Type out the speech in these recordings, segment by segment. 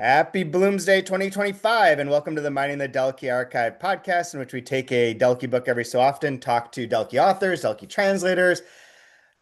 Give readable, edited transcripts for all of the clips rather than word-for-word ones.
Happy Bloomsday 2025, and welcome to the Mining the Delkey Archive podcast, in which we take a Delkey book every so often, talk to Delkey authors, Delkey translators.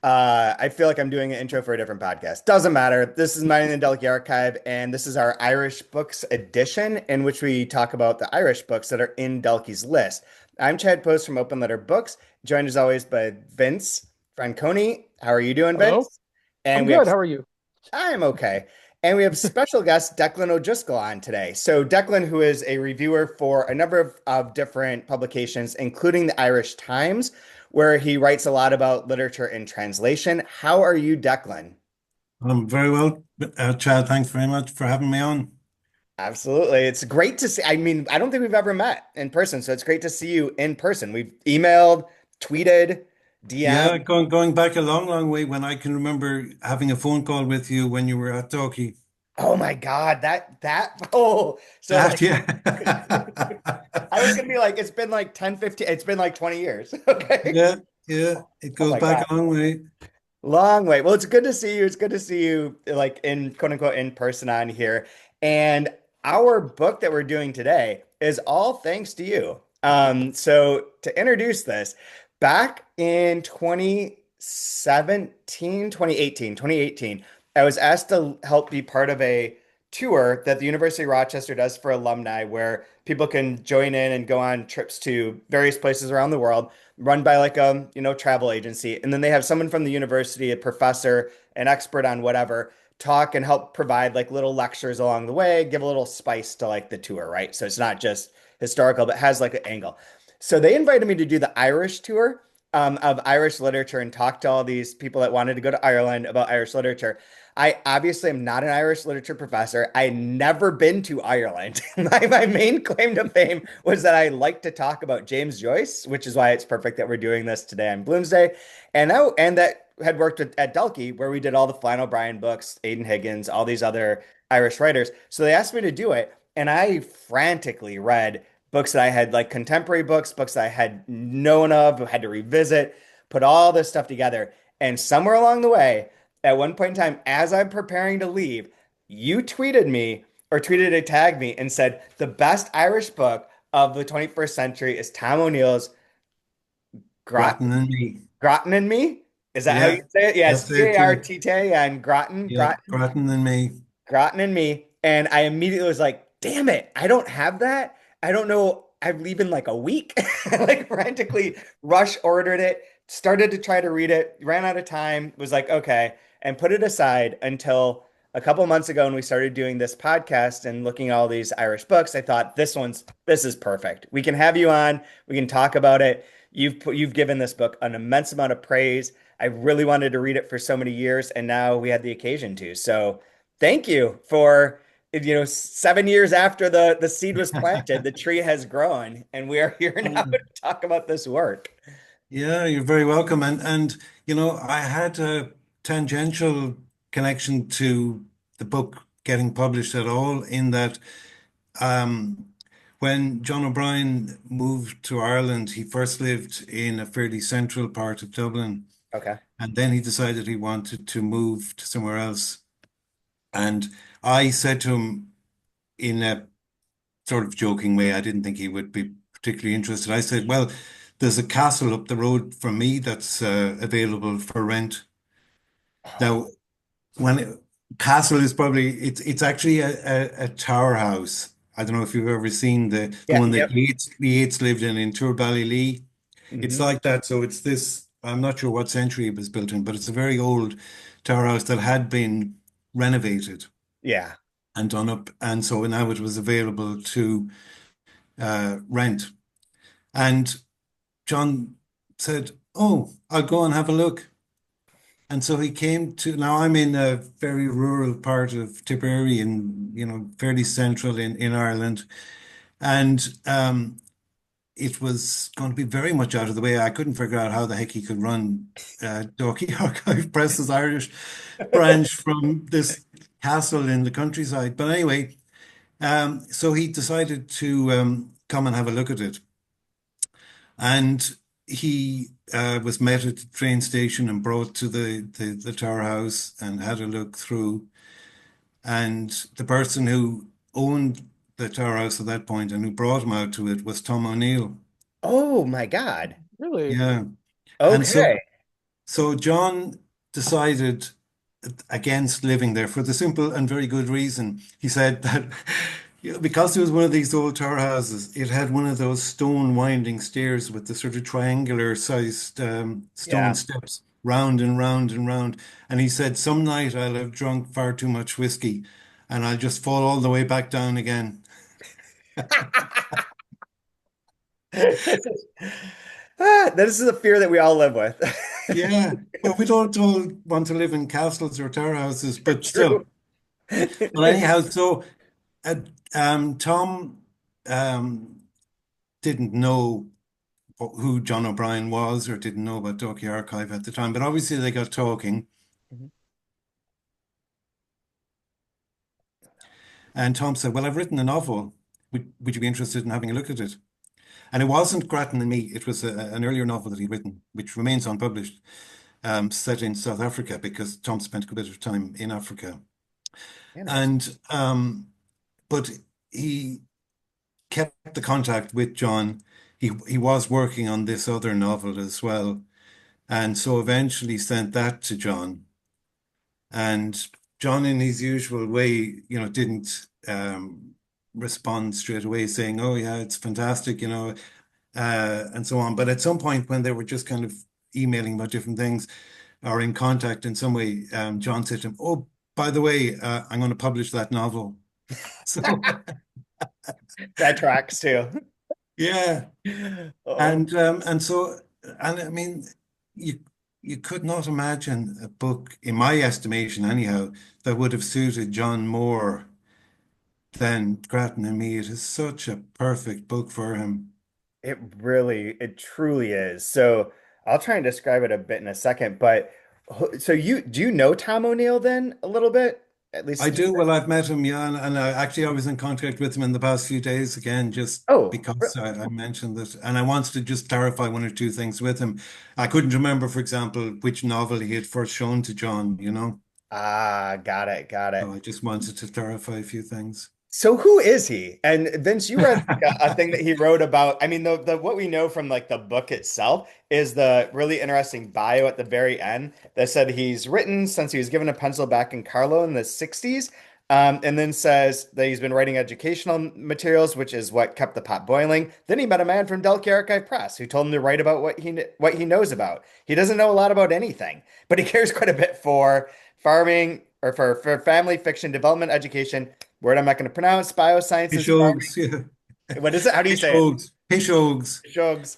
I feel like I'm doing an intro for a different podcast. Doesn't matter. This is Mining the Delkey Archive, and this is our Irish Books edition, in which we talk about the Irish books that are in Delkey's list. I'm Chad Post from Open Letter Books, joined as always by Vince Francone. How are you doing, Hello. Vince? And I'm we have good. How are you? I'm okay. And we have special guest Declan O'Driscoll on today. So Declan, who is a reviewer for a number of different publications, including the Irish Times, where he writes a lot about literature and translation. How are you, Declan? I'm very well, Chad. Thanks very much for having me on. Absolutely. It's great to see. I mean, I don't think we've ever met in person, so it's great to see you in person. We've emailed, tweeted, Yeah, DM. going back a long, long way when I can remember having a phone call with you when you were at Dalkey. Oh my God, so That, like yeah. I was gonna be like, it's been like 10, 15, it's been like 20 years. Okay. Yeah, yeah. It Oh goes my back God. a long way. Long way. Well, it's good to see you. It's good to see you like in quote unquote in person on here. And our book that we're doing today is all thanks to you. So to introduce this, back in 2017, 2018, I was asked to help be part of a tour that the University of Rochester does for alumni where people can join in and go on trips to various places around the world run by like a travel agency, and then they have someone from the university, a professor, an expert on whatever, talk and help provide like little lectures along the way, give a little spice to like the tour, right? So it's not just historical but has like an angle. So they invited me to do the Irish tour, of Irish literature, and talk to all these people that wanted to go to Ireland about Irish literature. I obviously am not an Irish literature professor. I never been to Ireland. My main claim to fame was that I like to talk about James Joyce, which is why it's perfect that we're doing this today on Bloomsday. And that had worked at Delkey, where we did all the Flann O'Brien books, Aidan Higgins, all these other Irish writers. So they asked me to do it, and I frantically read books that I had, like contemporary books, books that I had known of, had to revisit, put all this stuff together. And somewhere along the way, at one point in time, as I'm preparing to leave, you tweeted me or tweeted to tag me and said, the best Irish book of the 21st century is Tom O'Neill's Grot Grattan and Me. Grattan and Me. Is that how you Yeah, say it? Yes, that's it. G-A-R-T-T and Yeah, Grattan and Me. Grattan and Me. And I immediately was like, damn it, I don't have that. I don't know. I leave in like a week. Like frantically rush ordered it, started to try to read it, ran out of time, was like, okay, and put it aside until a couple months ago when we started doing this podcast and looking at all these Irish books. I thought this is perfect. We can have you on, we can talk about it. You've given this book an immense amount of praise. I really wanted to read it for so many years, and now we had the occasion to. So thank you for 7 years after the seed was planted, the tree has grown, and we are here now to talk about this work. Yeah, you're very welcome. I had a tangential connection to the book getting published at all in that um, when John O'Brien moved to Ireland, he first lived in a fairly central part of Dublin, Okay. and then he decided he wanted to move to somewhere else. And I said to him in a sort of joking way, I didn't think he would be particularly interested. I said, well, there's a castle up the road from me that's available for rent. Now, when castle is probably it's actually a tower house. I don't know if you've ever seen the Yeah. one that Yep. Yeats lived in Lee. It's Hmm. like that. So it's this. I'm not sure what century it was built in, but it's a very old tower house that had been renovated Yeah. and done up, and so now it was available to rent. And John said, "Oh, I'll go and have a look." And so he came to, now I'm in a very rural part of Tipperary and, fairly central in Ireland. And it was going to be very much out of the way. I couldn't figure out how the heck he could run Dalkey Archive Press's Irish branch from this castle in the countryside. But anyway, so he decided to come and have a look at it. And he was met at the train station and brought to the Tower House and had a look through. And the person who owned the Tower House at that point and who brought him out to it was Tom O'Neill. Oh my God. Really? Yeah. And Okay. so John decided against living there for the simple and very good reason. He said that because it was one of these old tower houses, it had one of those stone winding stairs with the sort of triangular sized stone Yeah. steps round and round and round. And he said, some night I'll have drunk far too much whiskey and I'll just fall all the way back down again. This is, this is a fear that we all live with. Yeah. Well, we don't all want to live in castles or tower houses, but True. still. But anyhow, so uh, Tom um, didn't know who John O'Brien was or didn't know about Dalkey Archive at the time, but obviously they got talking, Mhm. and Tom said, "Well, I've written a novel. Would you be interested in having a look at it?" And it wasn't Grattan and Me. It was an earlier novel that he'd written, which remains unpublished, set in South Africa because Tom spent a good bit of time in Africa. Interesting. And but he kept the contact with John. He was working on this other novel as well, and so eventually sent that to John. And John, in his usual way, didn't respond straight away, saying, "Oh yeah, it's fantastic," and so on. But at some point, when they were just kind of emailing about different things or in contact in some way, John said to him, "Oh, by the way, I'm going to publish that novel." So That tracks too. yeah. Oh, And I mean, you you could not imagine a book, in my estimation anyhow, that would have suited John more than Grattan and Me. It is such a perfect book for him. it truly is. So I'll try and describe it a bit in a second, but so do you know Tom O'Neill then a little bit? At I least you do. said, Well, I've met him, yeah, and I was in contact with him in the past few days again, just oh, because I mentioned that, and I wanted to just clarify one or two things with him. I couldn't remember, for example, which novel he had first shown to John. got it, got So it. I just wanted to clarify a few things. So who is he? And Vince, you read like a thing that he wrote about. I mean, the what we know from like the book itself is the really interesting bio at the very end that said he's written since he was given a pencil back in Carlo in the 60s. And then says that he's been writing educational materials, which is what kept the pot boiling. Then he met a man from Delkey Archive Press who told him to write about what he knows about. He doesn't know a lot about anything, but he cares quite a bit for farming or for family fiction, development, education, word I'm not going to pronounce, biosciences, Fishogs, yeah. farming. What is it? How do you say it? Fishogs, Fishogs. Shogs.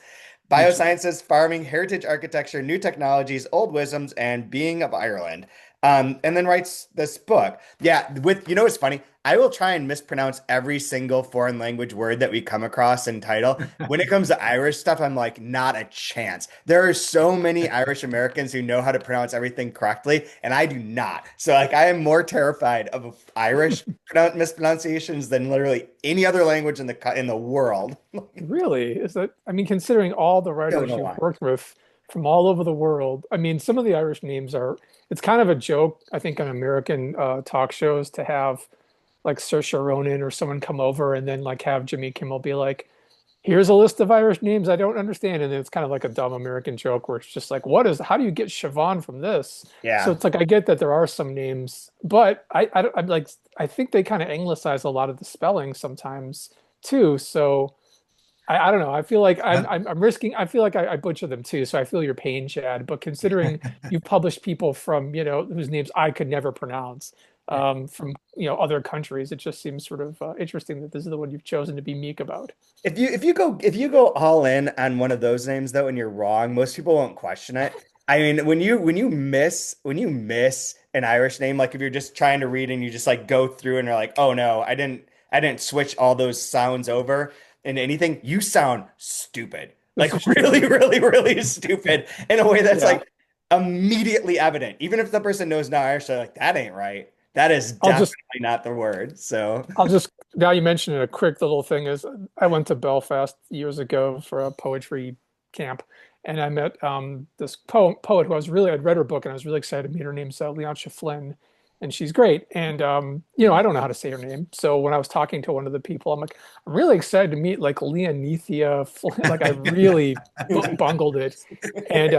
Fish. Biosciences, farming, heritage architecture, new technologies, old wisdoms, and being of Ireland. And then writes this book. Yeah, what's funny? I will try and mispronounce every single foreign language word that we come across in title. When it comes to Irish stuff, I'm like, not a chance. There are so many Irish Americans who know how to pronounce everything correctly, and I do not. So like I am more terrified of Irish mispronunciations than literally any other language in the world. Really? Is that, I mean, considering all the Don't writers know you've why. worked with from all over the world, I mean, some of the Irish names are, it's kind of a joke, I think, on American talk shows to have like Saoirse Ronan or someone come over and then like have Jimmy Kimmel be like, here's a list of Irish names I don't understand. And then it's kind of like a dumb American joke where it's just like, how do you get Siobhan from this? So Yeah. it's like, I get that there are some names, but I'm like, I think they kind of anglicize a lot of the spelling sometimes too. So I don't know. I feel like Uh, I'm risking. I feel like I butcher them too. So I feel your pain, Chad. But considering you've published people from whose names I could never pronounce from other countries, it just seems sort of interesting that this is the one you've chosen to be meek about. If you go all in on one of those names though and you're wrong, most people won't question it. I mean, when you miss an Irish name, like if you're just trying to read and you just like go through and you're like, oh no, I didn't switch all those sounds over into anything, you sound stupid. Like This is really, true. really, really stupid in a way that's Yeah, like immediately evident. Even if the person knows no Irish, they're like, that ain't right. That is I'll just definitely not the word. So I'll just now you mentioned it, a quick little thing is I went to Belfast years ago for a poetry camp, and I met this poet who I'd read her book and I was really excited to meet. Her name's Leontia Flynn, and she's great. And you know, I don't know how to say her name. So when I was talking to one of the people, I'm like, I'm really excited to meet like Leonethia. Like I really bungled it. And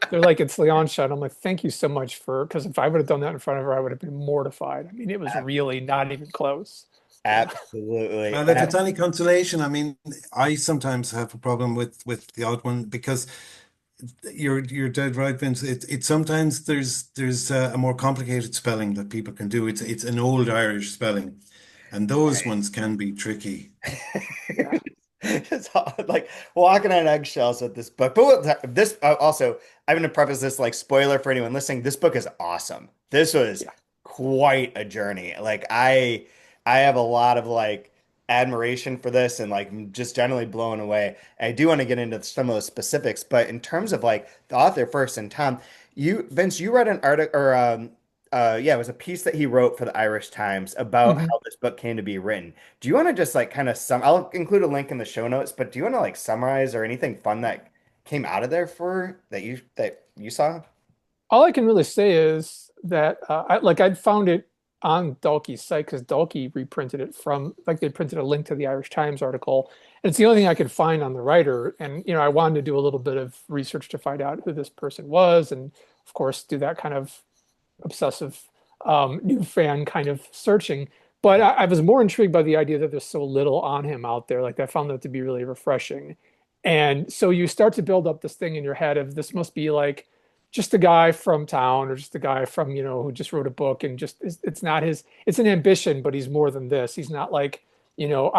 they're like, it's Leonsha. And I'm like, thank you so much for, because if I would have done that in front of her, I would have been mortified. I mean, it was Ab- really not even close. Yeah. Absolutely. Well, if it's any consolation, I mean, I sometimes have a problem with the odd one because you're dead right, Vince. It sometimes there's a more complicated spelling that people can do. It's an old Irish spelling, and those Right. ones can be tricky. Yeah. It's hard, like walking on eggshells with this book. But this also, I'm going to preface this like spoiler for anyone listening. This book is awesome. This was Yeah. quite a journey. Like I have a lot of like admiration for this and like I'm just generally blown away. I do want to get into some of the specifics, but in terms of like the author first and Tom, Vince, you read an article or yeah, it was a piece that he wrote for the Irish Times about Mhm. how this book came to be written. Do you want to just like kind of I'll include a link in the show notes, but do you want to like summarize or anything fun that came out of there for that you saw? All I can really say is that I'd found it on Dalkey's site because Dalkey reprinted it from like they printed a link to the Irish Times article. And it's the only thing I could find on the writer. And you know, I wanted to do a little bit of research to find out who this person was, and of course, do that kind of obsessive new fan kind of searching. But I was more intrigued by the idea that there's so little on him out there. Like I found that to be really refreshing. And so you start to build up this thing in your head of this must be like just a guy from town or just a guy from, you know, who just wrote a book and just it's not his, it's an ambition, but he's more than this. He's not like, you know,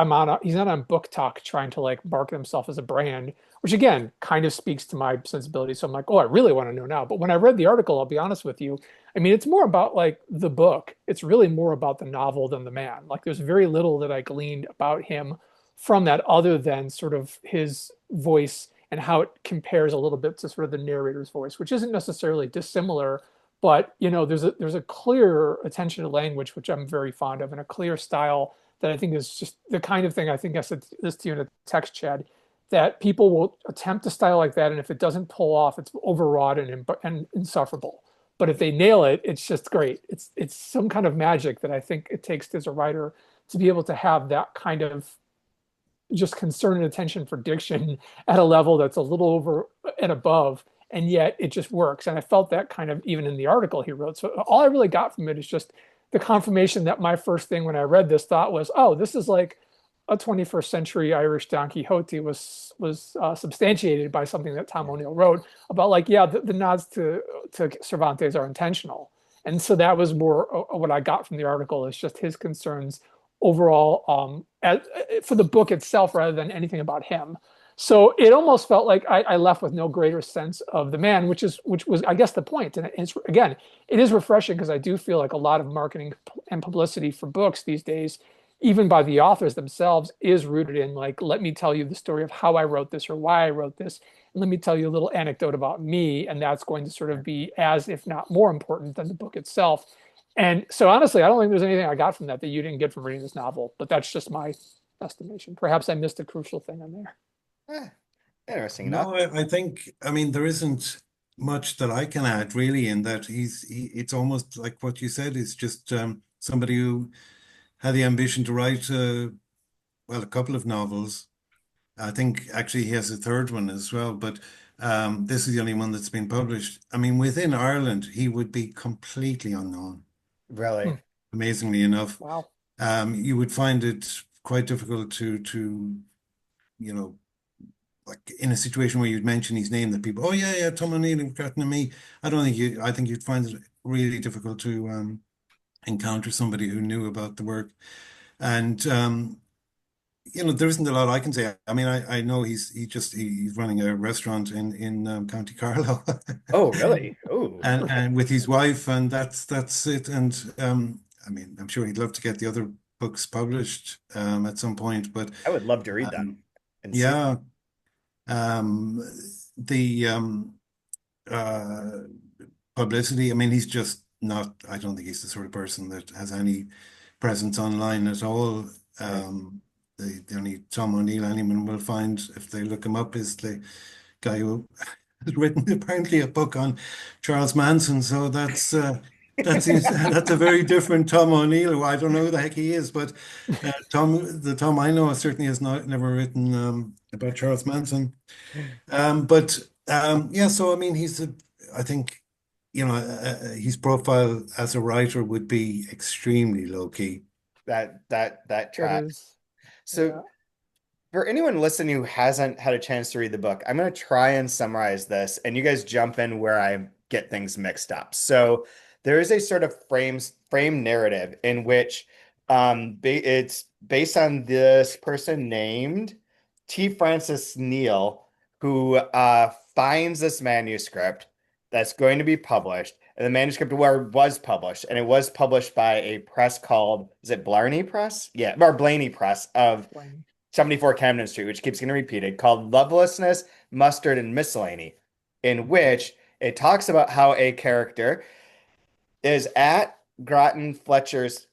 he's not on Book Talk trying to like market himself as a brand, which again kind of speaks to my sensibility. So I'm like, oh, I really want to know now. But when I read the article, I'll be honest with you, I mean, it's more about like the book. It's really more about the novel than the man. Like there's very little that I gleaned about him from that other than sort of his voice and how it compares a little bit to sort of the narrator's voice, which isn't necessarily dissimilar, but you know, there's a clear attention to language, which I'm very fond of, and a clear style that I think is just the kind of thing I think I said this to you in a text chat that people will attempt a style like that, and if it doesn't pull off, it's overwrought and insufferable. But if they nail it, it's just great. It's some kind of magic that I think it takes as a writer to be able to have that kind of just concern and attention for diction at a level that's a little over and above, and yet it just works. And I felt that kind of even in the article he wrote. So all I really got from it is just the confirmation that my first thing when I read this thought was, oh, this is like a 21st century Irish Don Quixote was substantiated by something that Tom O'Neill wrote about like, yeah, the nods to Cervantes are intentional. And so that was more what I got from the article is just his concerns overall for the book itself rather than anything about him. So it almost felt like I left with no greater sense of the man, which was I guess the point. And it's again, it is refreshing because I do feel like a lot of marketing and publicity for books these days, even by the authors themselves, is rooted in like, let me tell you the story of how I wrote this or why I wrote this. And let me tell you a little anecdote about me. And that's going to sort of be as, if not more important than the book itself. And so honestly, I don't think there's anything I got from that that you didn't get from reading this novel, but that's just my estimation. Perhaps I missed a crucial thing in there. Eh, interesting enough. No, I think, I mean, there isn't much that I can add really in that it's almost like what you said. It's just somebody who had the ambition to write, well, a couple of novels. I think actually he has a third one as well, but this is the only one that's been published. I mean, within Ireland, he would be completely unknown, Really. Hmm. amazingly enough. Wow. You would find it quite difficult to, you know, like in a situation where you'd mention his name that people, oh yeah, yeah, Tom O'Neill and Grattan and Me. I think you'd find it really difficult to encounter somebody who knew about the work. And there isn't a lot I can say. I mean, I know he's running a restaurant in County Carlow, Oh, really? Oh, and with his wife, and that's it. And I mean, I'm sure he'd love to get the other books published at some point, but I would love to read them um, and see. yeah, um, the uh, publicity. I mean, he's just not. I don't think he's the sort of person that has any presence online at all. Right. The only Tom O'Neill anyone will find if they look him up is the guy who has written apparently a book on Charles Manson. So that's That seems that's a very different Tom O'Neill. Who I don't know who the heck he is, but the Tom I know certainly has not never written about Charles Manson. But yeah, so I mean, I think, his profile as a writer would be extremely low key. That That track. is, So yeah. for anyone listening who hasn't had a chance to read the book, I'm going to try and summarize this, and you guys jump in where I get things mixed up. So there is a sort of frame narrative in which it's based on this person named T. Francis Neal, who finds this manuscript that's going to be published, and the manuscript was published, and it was published by a press called, is it Blarney Press? Yeah, or Blaney Press of Explain. 74 Camden Street, which keeps getting repeated, called Lovelessness, Mustard, and Miscellany, in which it talks about how a character is at Grattan Fletcher's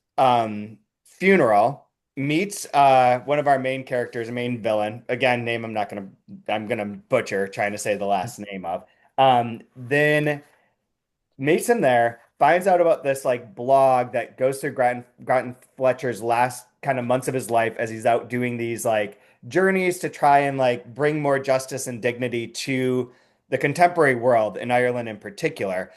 funeral, meets one of our main characters, a main villain. Again, name I'm gonna butcher trying to say the last name of. Then meets him there, finds out about this like blog that goes through Grattan Fletcher's last kind of months of his life as he's out doing these like journeys to try and like bring more justice and dignity to the contemporary world in Ireland in particular,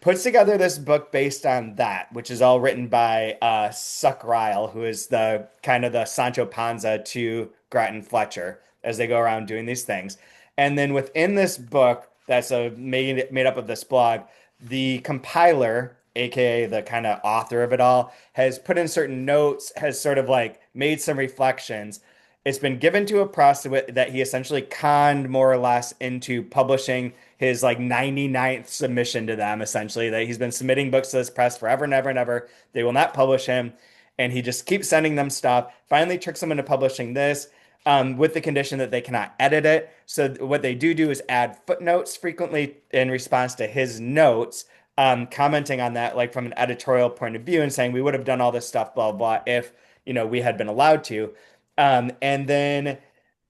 puts together this book based on that, which is all written by Suck Ryle, who is the kind of the Sancho Panza to Grattan Fletcher as they go around doing these things. And then within this book, that's made up of this blog, the compiler, aka the kind of author of it all, has put in certain notes, has sort of like made some reflections. It's been given to a press that he essentially conned more or less into publishing his like 99th submission to them, essentially, that he's been submitting books to this press forever and ever and ever. They will not publish him. And he just keeps sending them stuff, finally tricks them into publishing this. With the condition that they cannot edit it. So what they do is add footnotes frequently in response to his notes, commenting on that, like from an editorial point of view, and saying we would have done all this stuff, blah blah, if we had been allowed to. And then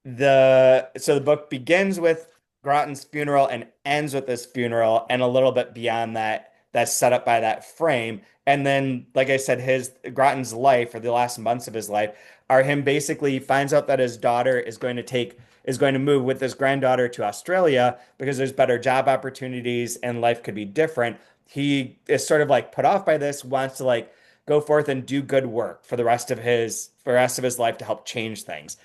the book begins with Grattan's funeral and ends with this funeral, and a little bit beyond that that's set up by that frame. And then, like I said, his Grattan's life, or the last months of his life, are him basically he finds out that his daughter is going to move with his granddaughter to Australia because there's better job opportunities and life could be different. He is sort of like put off by this, wants to like go forth and do good work for the rest of his life to help change things.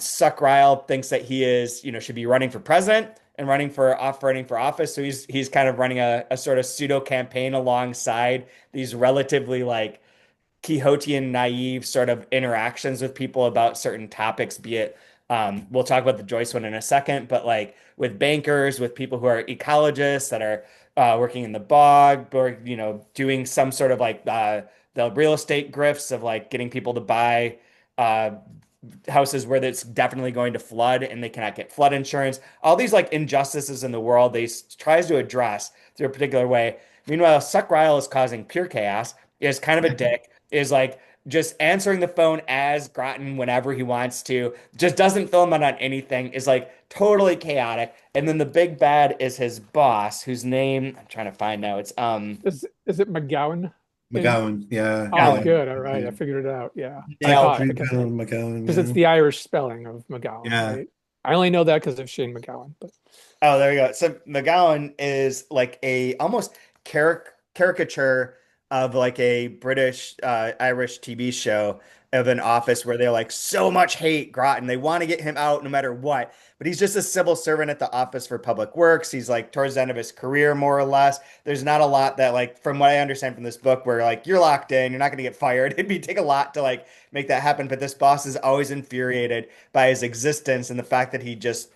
Suck Ryle thinks that he should be running for president and running for office. So he's kind of running a sort of pseudo campaign alongside these relatively like Quixotean naive sort of interactions with people about certain topics, be it we'll talk about the Joyce one in a second, but like with bankers, with people who are ecologists that are working in the bog, or doing some sort of like the real estate grifts of like getting people to buy uh, houses where it's definitely going to flood and they cannot get flood insurance. All these like injustices in the world they tries to address through a particular way. Meanwhile, Suck Ryle is causing pure chaos, is kind of a dick, is like just answering the phone as Grattan whenever he wants to, just doesn't fill him out on anything, is like totally chaotic. And then the big bad is his boss, whose name I'm trying to find now. It's Is it McGowan? In McGowan, yeah, Oh, yeah. Gowan. good. All right, I figured it out. Yeah, I Nailed thought Andrew because Cullen McGowan, it's yeah. the Irish spelling of McGowan, Yeah. right? I only know that because of Shane McGowan, but Oh, there you go. So McGowan is like a almost caricature of like a British Irish TV show of an office where they're like so much hate Groton. They want to get him out no matter what. But he's just a civil servant at the Office for Public Works. He's like towards the end of his career, more or less. There's not a lot that like from what I understand from this book where like you're locked in, you're not gonna get fired. It'd be take a lot to like make that happen. But this boss is always infuriated by his existence and the fact that he just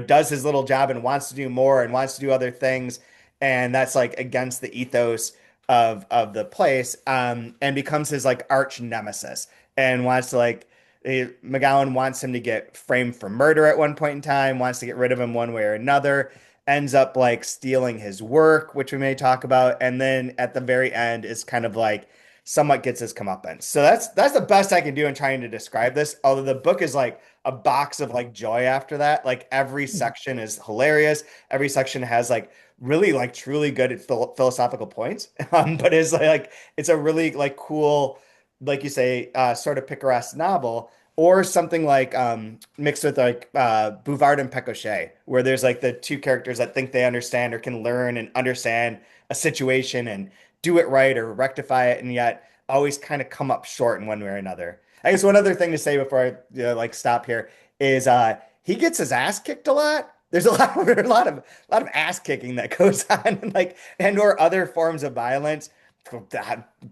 does his little job and wants to do more and wants to do other things. And that's like against the ethos of the place, and becomes his like arch nemesis and wants to like McGowan wants him to get framed for murder at one point in time, wants to get rid of him one way or another, ends up like stealing his work, which we may talk about, and then at the very end is kind of like somewhat gets his comeuppance. So that's the best I can do in trying to describe this. Although the book is like a box of like joy after that. Like every section is hilarious. Every section has like really like truly good at philosophical points. But it's a really like cool, like you say, sort of picaresque novel, or something like mixed with like Bouvard and Pécuchet, where there's like the two characters that think they understand or can learn and understand a situation and do it right or rectify it, and yet always kind of come up short in one way or another. I guess one other thing to say before I like stop here is he gets his ass kicked a lot. There's a lot a lot of ass kicking that goes on, like and or other forms of violence.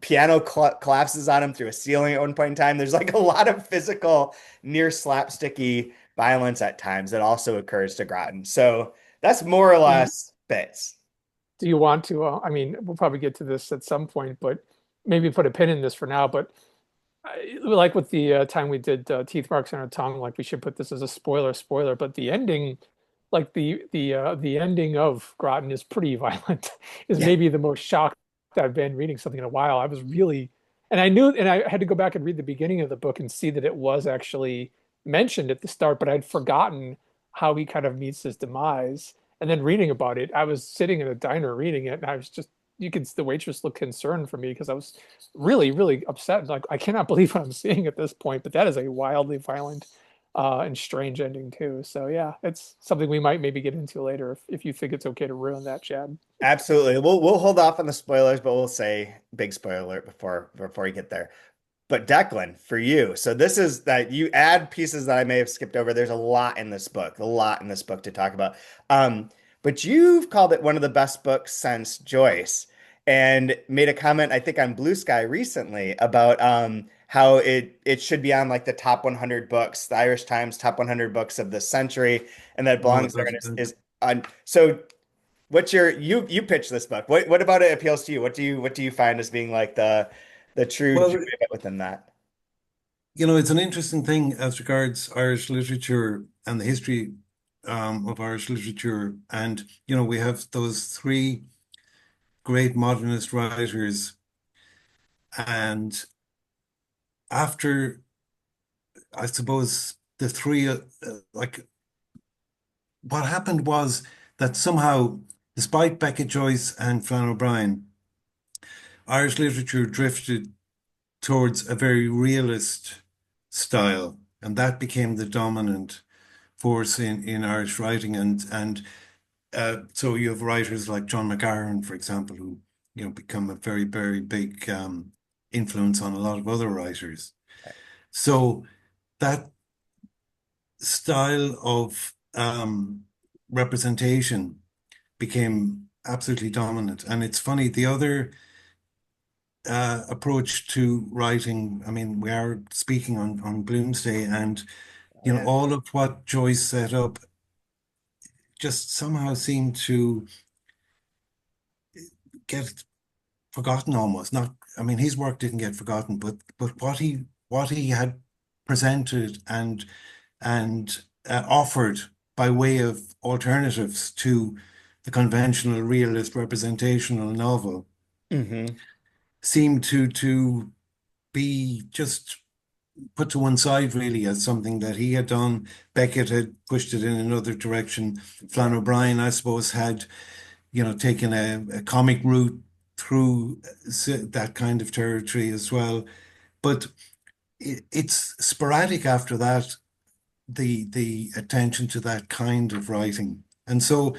Piano collapses on him through a ceiling at one point in time. There's like a lot of physical, near slapsticky violence at times that also occurs to Grattan. So that's more or less bits. Do you want to? I mean, we'll probably get to this at some point, but maybe put a pin in this for now. But like with the time we did teeth marks on our tongue, like we should put this as a spoiler. But the ending, like the ending of Groton is pretty violent. Is Yeah. maybe the most shocked I've been reading something in a while. I was really, and I knew, and I had to go back and read the beginning of the book and see that it was actually mentioned at the start, but I'd forgotten how he kind of meets his demise. And then reading about it, I was sitting in a diner reading it, and I was just, you could, the waitress looked concerned for me because I was really upset. Like, I cannot believe what I'm seeing at this point, but that is a wildly violent and strange ending too. So yeah, it's something we might maybe get into later if you think it's okay to ruin that, Chad. Absolutely. We'll hold off on the spoilers, but we'll say big spoiler alert before we get there. But Declan, for you, so this is that you add pieces that I may have skipped over. There's a lot in this book to talk about. But you've called it one of the best books since Joyce, and made a comment, I think, on Blue Sky recently about how it should be on like the top 100 books, the Irish Times top 100 books of the century, and that it Oh, belongs there and is on. So what's your you pitch this book? What about it appeals to you? What do you find as being like the true joy well, of it within that? it's an interesting thing as regards Irish literature and the history of Irish literature. And, we have those three great modernist writers. And after, I suppose, the three, like, what happened was that somehow, despite Beckett Joyce and Flann O'Brien, Irish literature drifted towards a very realist style. And that became the dominant force in Irish writing. And so you have writers like John McGahern, for example, who become a very big influence on a lot of other writers. So that style of representation became absolutely dominant. And it's funny, the other approach to writing, I mean, we are speaking on Bloomsday, and Oh, yeah. all of what Joyce set up just somehow seemed to get forgotten almost. Not, I mean, his work didn't get forgotten, but what he had presented and offered by way of alternatives to the conventional realist representational novel Hmm. seemed to be just put to one side really as something that he had done. Beckett had pushed it in another direction. Flann O'Brien, I suppose, had taken a comic route through that kind of territory as well. But it's sporadic after that, the attention to that kind of writing. And so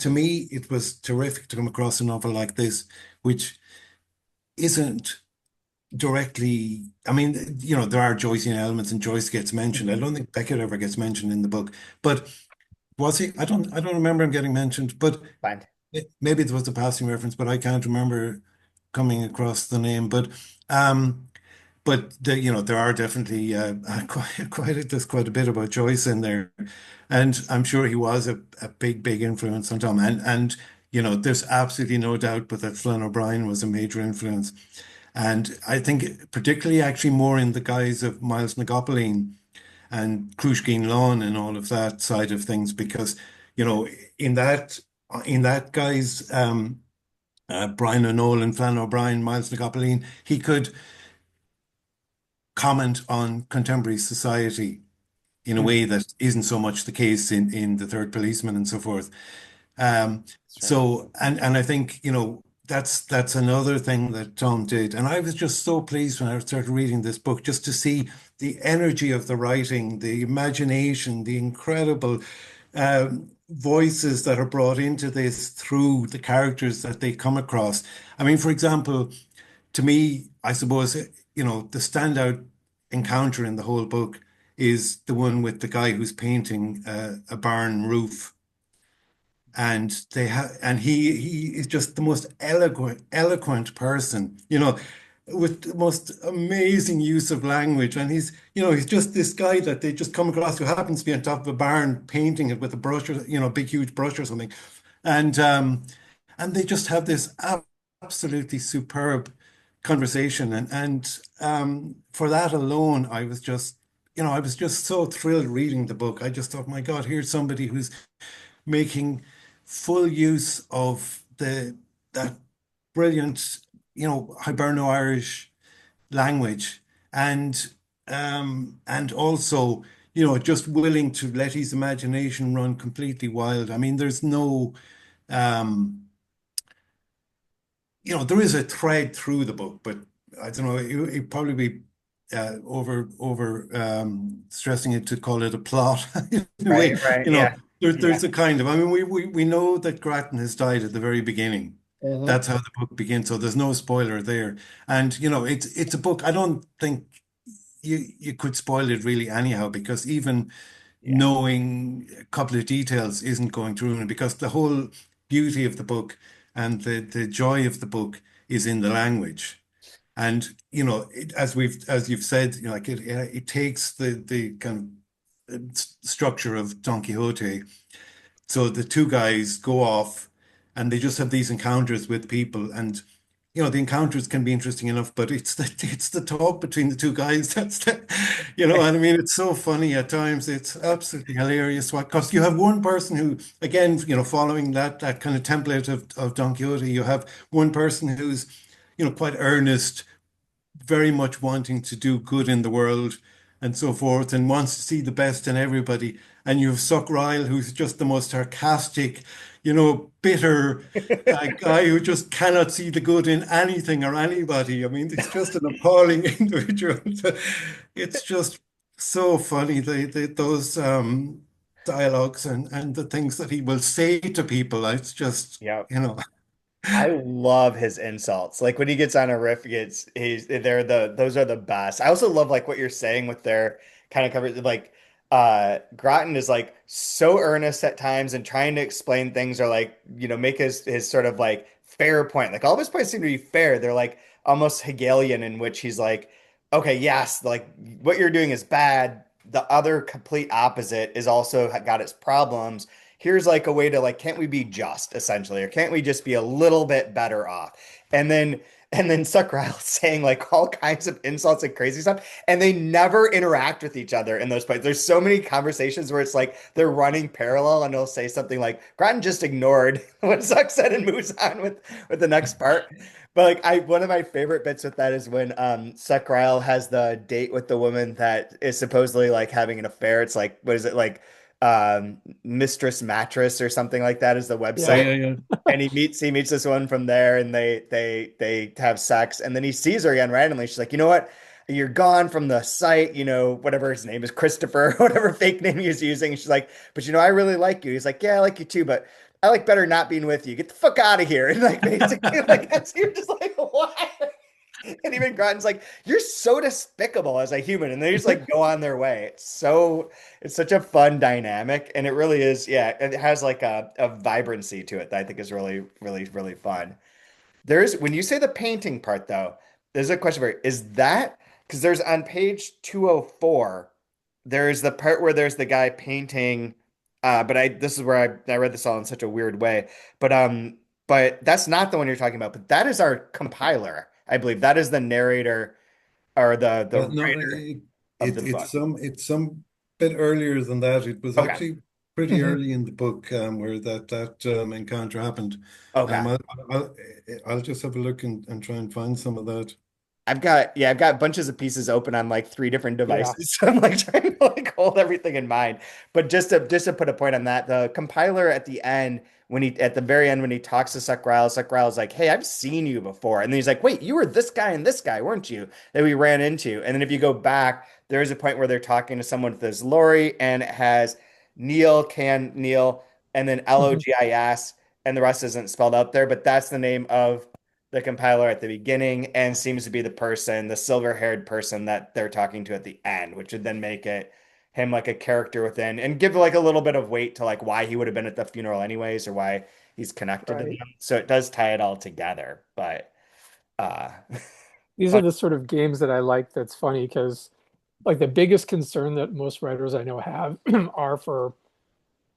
to me, it was terrific to come across a novel like this, which isn't directly, I mean, there are Joycean elements and Joyce gets mentioned. I Hmm. don't think Beckett ever gets mentioned in the book, but was he? I don't remember him getting mentioned, but Fine. maybe it was a passing reference, but I can't remember coming across the name. But there are definitely there's quite a bit about Joyce in there, and I'm sure he was a big influence on Tom. And there's absolutely no doubt, but that Flann O'Brien was a major influence, and I think particularly actually more in the guise of Miles Nagopaline and Crushkeen Lawn and all of that side of things, because you know in that in that guy's Brian O'Neill and Flann O'Brien, Miles Nagopaline, he could comment on contemporary society in a way that isn't so much the case in The Third Policeman and so forth. That's right. So, and I think, that's another thing that Tom did. And I was just so pleased when I started reading this book, just to see the energy of the writing, the imagination, the incredible voices that are brought into this through the characters that they come across. I mean, for example, to me, I suppose, the standout encounter in the whole book is the one with the guy who's painting a barn roof, and he is just the most eloquent person, with the most amazing use of language. And he's just this guy that they just come across, who happens to be on top of a barn painting it with a brush, or big huge brush or something, and they just have this absolutely superb conversation. And for that alone, I was just so thrilled reading the book. I just thought, my God, here's somebody who's making full use of the that brilliant, Hiberno-Irish language, and also, just willing to let his imagination run completely wild. I mean, there's no um, there is a thread through the book, but I don't know, it'd probably be over stressing it to call it a plot. In a way, Right, right. Yeah. there's Yeah. a kind of, I mean, we know that Grattan has died at the very beginning. Hmm. That's how the book begins, so there's no spoiler there. And it's a book. I don't think you could spoil it really anyhow, because even Yeah. knowing a couple of details isn't going to ruin it, because the whole beauty of the book and the joy of the book is in the language. And as you've said, like it takes the kind of structure of Don Quixote. So the two guys go off and they just have these encounters with people, and the encounters can be interesting enough, but it's the talk between the two guys that's and I mean, it's so funny at times. It's absolutely hilarious. What Because you have one person who, again, following that kind of template of Don Quixote, you have one person who's quite earnest, very much wanting to do good in the world and so forth, and wants to see the best in everybody. And you have Suck Ryle, who's just the most sarcastic, bitter guy who just cannot see the good in anything or anybody. I mean, it's just an appalling individual. It's just so funny, those dialogues and the things that he will say to people. It's just, Yeah. I love his insults. Like when he gets on a riff, they're those are the best. I also love like what you're saying with their kind of cover, like Grattan is like so earnest at times and trying to explain things, or like, make his sort of like fair point. Like all of his points seem to be fair. They're like almost Hegelian, in which he's like, okay, yes, like what you're doing is bad. The other complete opposite is also got its problems. Here's like a way to like, can't we be just, essentially, or can't we just be a little bit better off? And then Sukral saying like all kinds of insults and crazy stuff, and they never interact with each other in those points. There's so many conversations where it's like they're running parallel, and he'll say something like Grattan just ignored what Suck said and moves on with the next part. But like one of my favorite bits with that is when Sukral has the date with the woman that is supposedly like having an affair. It's like, what is it, like Mistress Mattress or something like that is the Yeah, Yeah. website. yeah, yeah. And he meets this one from there, and they have sex, and then he sees her again randomly. She's like, you know what? You're gone from the site, whatever his name is, Christopher, whatever fake name he was using. And she's like, but I really like you. He's like, yeah, I like you too, but I like better not being with you. Get the fuck out of here. And like basically like that's, you're just like, what? And even Grattan's like, you're so despicable as a human. And they just like go on their way. It's such a fun dynamic. And it really is, yeah, it has like a vibrancy to it that I think is really, really, really fun. When you say the painting part though, there's a question for you. Is that, because there's on page 204, there's the part where there's the guy painting, but this is where I read this all in such a weird way. But but that's not the one you're talking about. But that is our compiler. I believe that is the narrator or the No, writer of the book. it's some bit earlier than that. It was Okay. actually pretty Mhm. early in the book, where that Okay. encounter happened. Um, Okay. I'll, I'll I'll just have a look and try and find some of that. I've got bunches of pieces open on like three different Yeah. devices. So I'm like trying to like hold everything in mind. But just to put a point on that, the compiler at the end, when he at the very end when he talks to Suckrile is like, "Hey, I've seen you before." And then he's like, "Wait, you were this guy and this guy, weren't you?" That we ran into. And then if you go back, there is a point where they're talking to someone with this lorry and it has Neil, and then Mhm. Logis, and the rest isn't spelled out there, but that's the name of the compiler at the beginning and seems to be the person, the silver-haired person that they're talking to at the end, which would then make it him like a character within and give like a little bit of weight to like why he would have been at the funeral anyways or why he's connected to them. Right. So it does tie it all together. But uh These are fun. the sort of games that I like that's funny because like the biggest concern that most writers I know have are for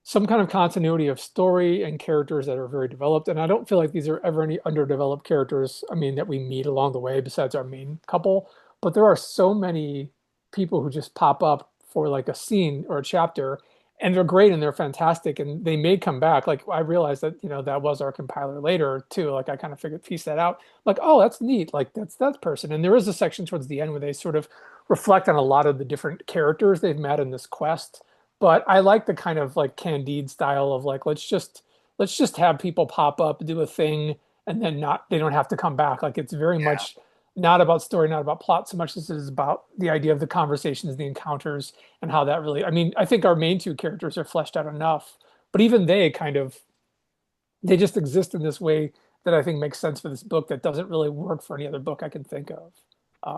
some kind of continuity of story and characters that are very developed. And I don't feel like these are ever any underdeveloped characters, I mean, that we meet along the way besides our main couple. But there are so many people who just pop up for like a scene or a chapter, and they're great and they're fantastic and they may come back. Like I realized that, that was our compiler later too. Like I kind of figured piece that out. Like, oh, that's neat. Like that's that person. And there is a section towards the end where they sort of reflect on a lot of the different characters they've met in this quest, but I like the kind of like Candide style of like let's just have people pop up, do a thing, and then not they don't have to come back. Like it's very Yeah. much not about story, not about plot so much as it is about the idea of the conversations, the encounters, and how that really. I mean, I think our main two characters are fleshed out enough, but even they just exist in this way that I think makes sense for this book that doesn't really work for any other book I can think of.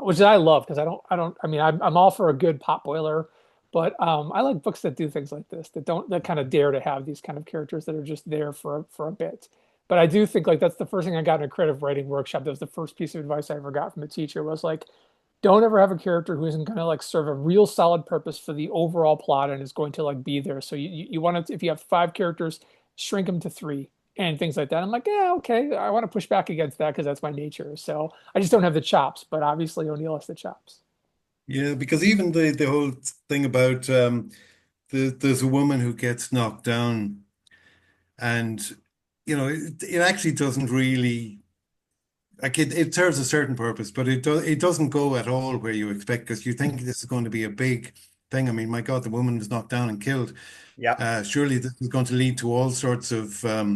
Which I love because I mean, I'm all for a good pot boiler, but I like books that do things like this that kind of dare to have these kind of characters that are just there for a bit. But I do think like that's the first thing I got in a creative writing workshop. That was the first piece of advice I ever got from a teacher was like, don't ever have a character who isn't going to like serve a real solid purpose for the overall plot and is going to like be there. So you want to, if you have five characters, shrink them to three and things like that. I'm like, yeah, okay. I want to push back against that because that's my nature. So I just don't have the chops, but obviously O'Neill has the chops. Yeah, because even the whole thing about there's a woman who gets knocked down, and it actually doesn't really like it serves a certain purpose, but it doesn't go at all where you expect because you think this is going to be a big thing. I mean, my God, the woman was knocked down and killed. Yep. Surely this is going to lead to all sorts of Yep.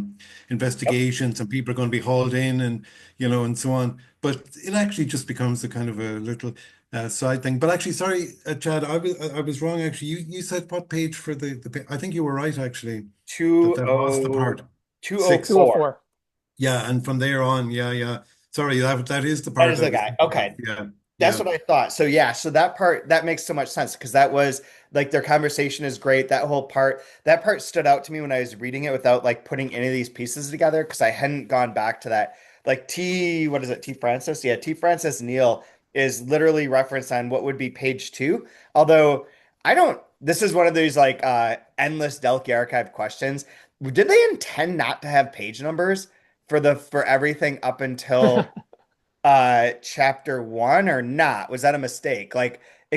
investigations, and people are going to be hauled in, and and so on. But it actually just becomes a kind of a little side thing. But actually, sorry, Chad, I was wrong. Actually, you said what page for I think you were right actually that that was the part 20 six. 204. 204. Yeah, and from there on, yeah, yeah. Sorry, that is the That part is I the was guy. thinking of. Okay. Yeah, That's yeah. what I thought. So yeah, so that part that makes so much sense because that was like their conversation is great. That part stood out to me when I was reading it without like putting any of these pieces together because I hadn't gone back to that. Like what is it? T Francis? Yeah, T Francis Neal is literally referenced on what would be page two. Although I don't, this is one of these like endless Delphi archive questions. Did they intend not to have page numbers for everything up until chapter one or not? Was that a mistake? Like I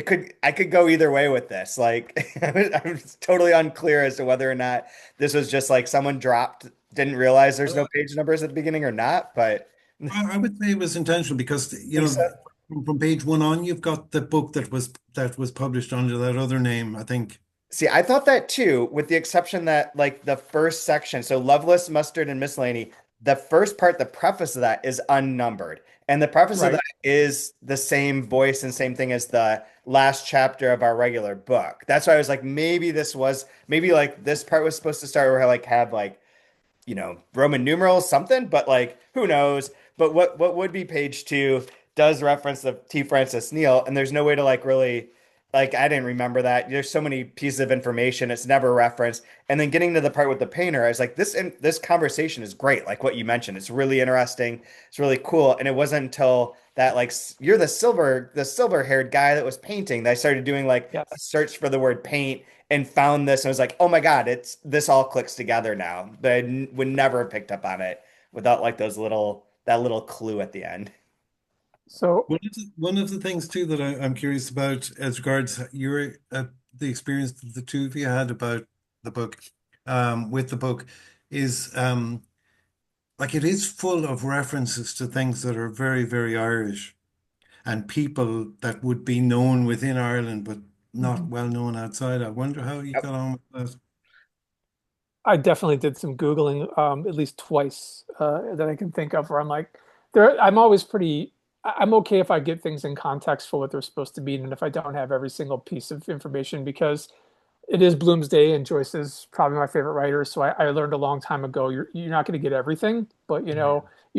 could go either way with this. Like I was totally unclear as to whether or not this was just like someone didn't realize there's no page numbers at the beginning or not, but I would say it was intentional because think so. from page one on, you've got the book that was published under that other name, I think. See, I thought that too, with the exception that like the first section, so Loveless, Mustard, and Miscellany, the first part, the preface of that is unnumbered. And the preface of that Right. is the same voice and same thing as the last chapter of our regular book. That's why I was like, maybe like this part was supposed to start where I like have like Roman numerals, something, but like who knows? But what would be page two does reference the T. Francis Neal, and there's no way to like really like I didn't remember that. There's so many pieces of information, it's never referenced. And then getting to the part with the painter, I was like, this conversation is great, like what you mentioned. It's really interesting, it's really cool. And it wasn't until that like you're the silver haired guy that was painting that I started doing like a Yes. search for the word paint and found this and was like, oh my God, it's this all clicks together now. But would never have picked up on it without like that little clue at the end. So One of the things too that I'm curious about as regards your the experience that the two of you had about the book, with the book, is like it is full of references to things that are very, very Irish. and people that would be known within Ireland but not Mhm. well known outside. I wonder how you got on with that. I definitely did some Googling, at least twice, that I can think of where I'm like, I'm always I'm okay if I get things in context for what they're supposed to be, and if I don't have every single piece of information, because it is Bloomsday and Joyce is probably my favorite writer. So I learned a long time ago, you're not going to get everything, but you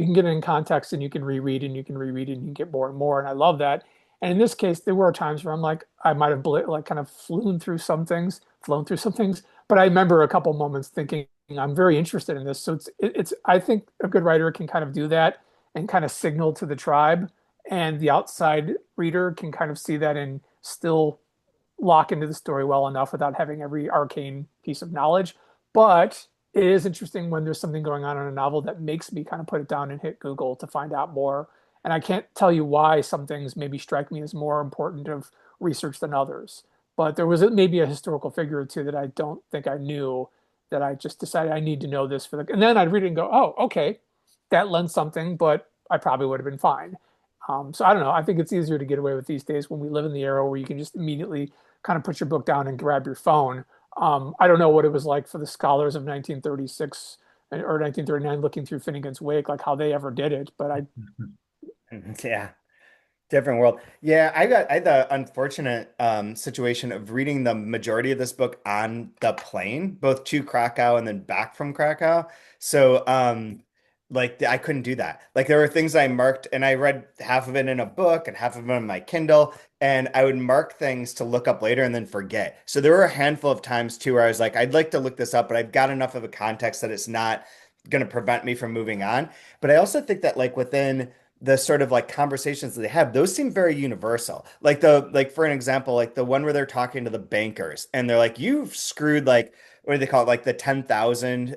can get it in context and you can reread and you can reread and you can get more and more. And I love that. And in this case, there were times where I'm like, I might have like kind of flown through some things, but I remember a couple moments thinking, I'm very interested in this. So it's I think a good writer can kind of do that and kind of signal to the tribe, and the outside reader can kind of see that and still lock into the story well enough without having every arcane piece of knowledge. But it is interesting when there's something going on in a novel that makes me kind of put it down and hit Google to find out more. And I can't tell you why some things maybe strike me as more important of research than others. But there was maybe a historical figure or two that I don't think I knew, that I just decided I need to know this for the, and then I'd read it and go, oh, okay, that lends something, but I probably would have been fine. So I don't know. I think it's easier to get away with these days when we live in the era where you can just immediately kind of put your book down and grab your phone. I don't know what it was like for the scholars of 1936 or 1939 looking through Finnegan's Wake, like how they ever did it. But I, Yeah. Different world. Yeah, I had the unfortunate situation of reading the majority of this book on the plane, both to Krakow and then back from Krakow. So like I couldn't do that. Like there were things I marked and I read half of it in a book and half of it on my Kindle, and I would mark things to look up later and then forget. So there were a handful of times too where I was like, I'd like to look this up, but I've got enough of a context that it's not going to prevent me from moving on. But I also think that like within the sort of like conversations that they have, those seem very universal. Like for an example, like the one where they're talking to the bankers and they're like, you've screwed like what do they call it? Like the 10,000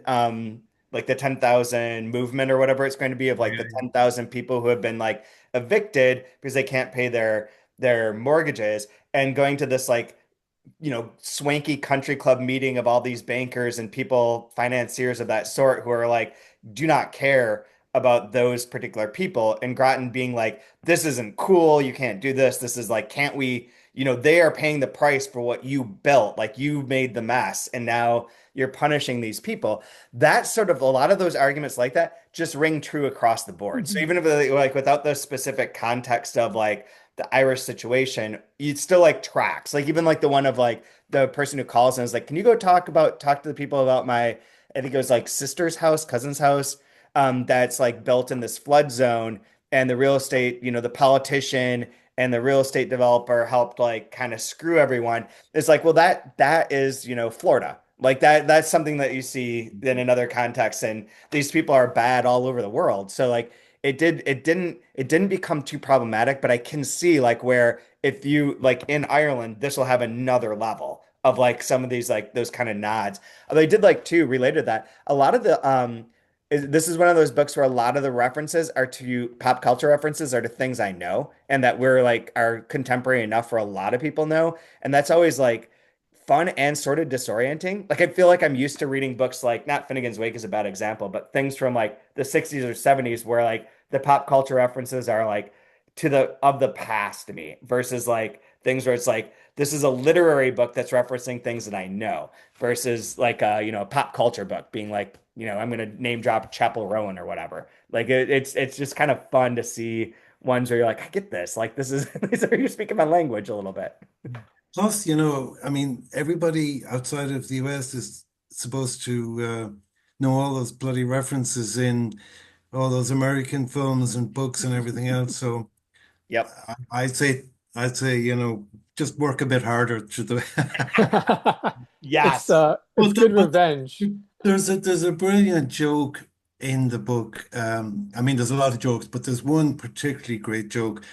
movement or whatever it's going to be of like the Yeah. 10,000 people who have been like evicted because they can't pay their mortgages and going to this like swanky country club meeting of all these bankers and people, financiers of that sort, who are like, do not care about those particular people. And Grattan being like, this isn't cool. You can't do this. This is like, can't we? They are paying the price for what you built. Like you made the mess and now you're punishing these people. That's sort of a lot of those arguments like that just ring true across the board. So Mhm. even if like without the specific context of like the Irish situation, it still like tracks. Like even like the one of like the person who calls and is like, "Can you go talk to the people about my, I think it was like sister's house, cousin's house, that's like built in this flood zone, and the real estate, the politician and the real estate developer helped like kind of screw everyone." It's like, well, that is, Florida. Like that's something that you see in another context, and these people are bad all over the world. So like it didn't become too problematic, but I can see like where if you like in Ireland, this will have another level of like some of these like those kind of nods. They did like too related to that. A lot of the this is one of those books where a lot of the references are to pop culture references are to things I know and that we're like are contemporary enough for a lot of people know. And that's always like fun and sort of disorienting. Like I feel like I'm used to reading books like not Finnegan's Wake is a bad example, but things from like the 60s or 70s where like the pop culture references are like to the of the past to me versus like things where it's like this is a literary book that's referencing things that I know versus like a pop culture book being like, I'm gonna name drop Chapel Rowan or whatever. Like it's just kind of fun to see ones where you're like, I get this. Like this is you're speaking my language a little bit. Plus, I mean, everybody outside of the US is supposed to know all those bloody references in all those American films and books and everything else. So Yep. I'd say, just work a bit harder to the. Yes. It's good But revenge. there's a brilliant joke in the book. I mean, there's a lot of jokes, but there's one particularly great joke,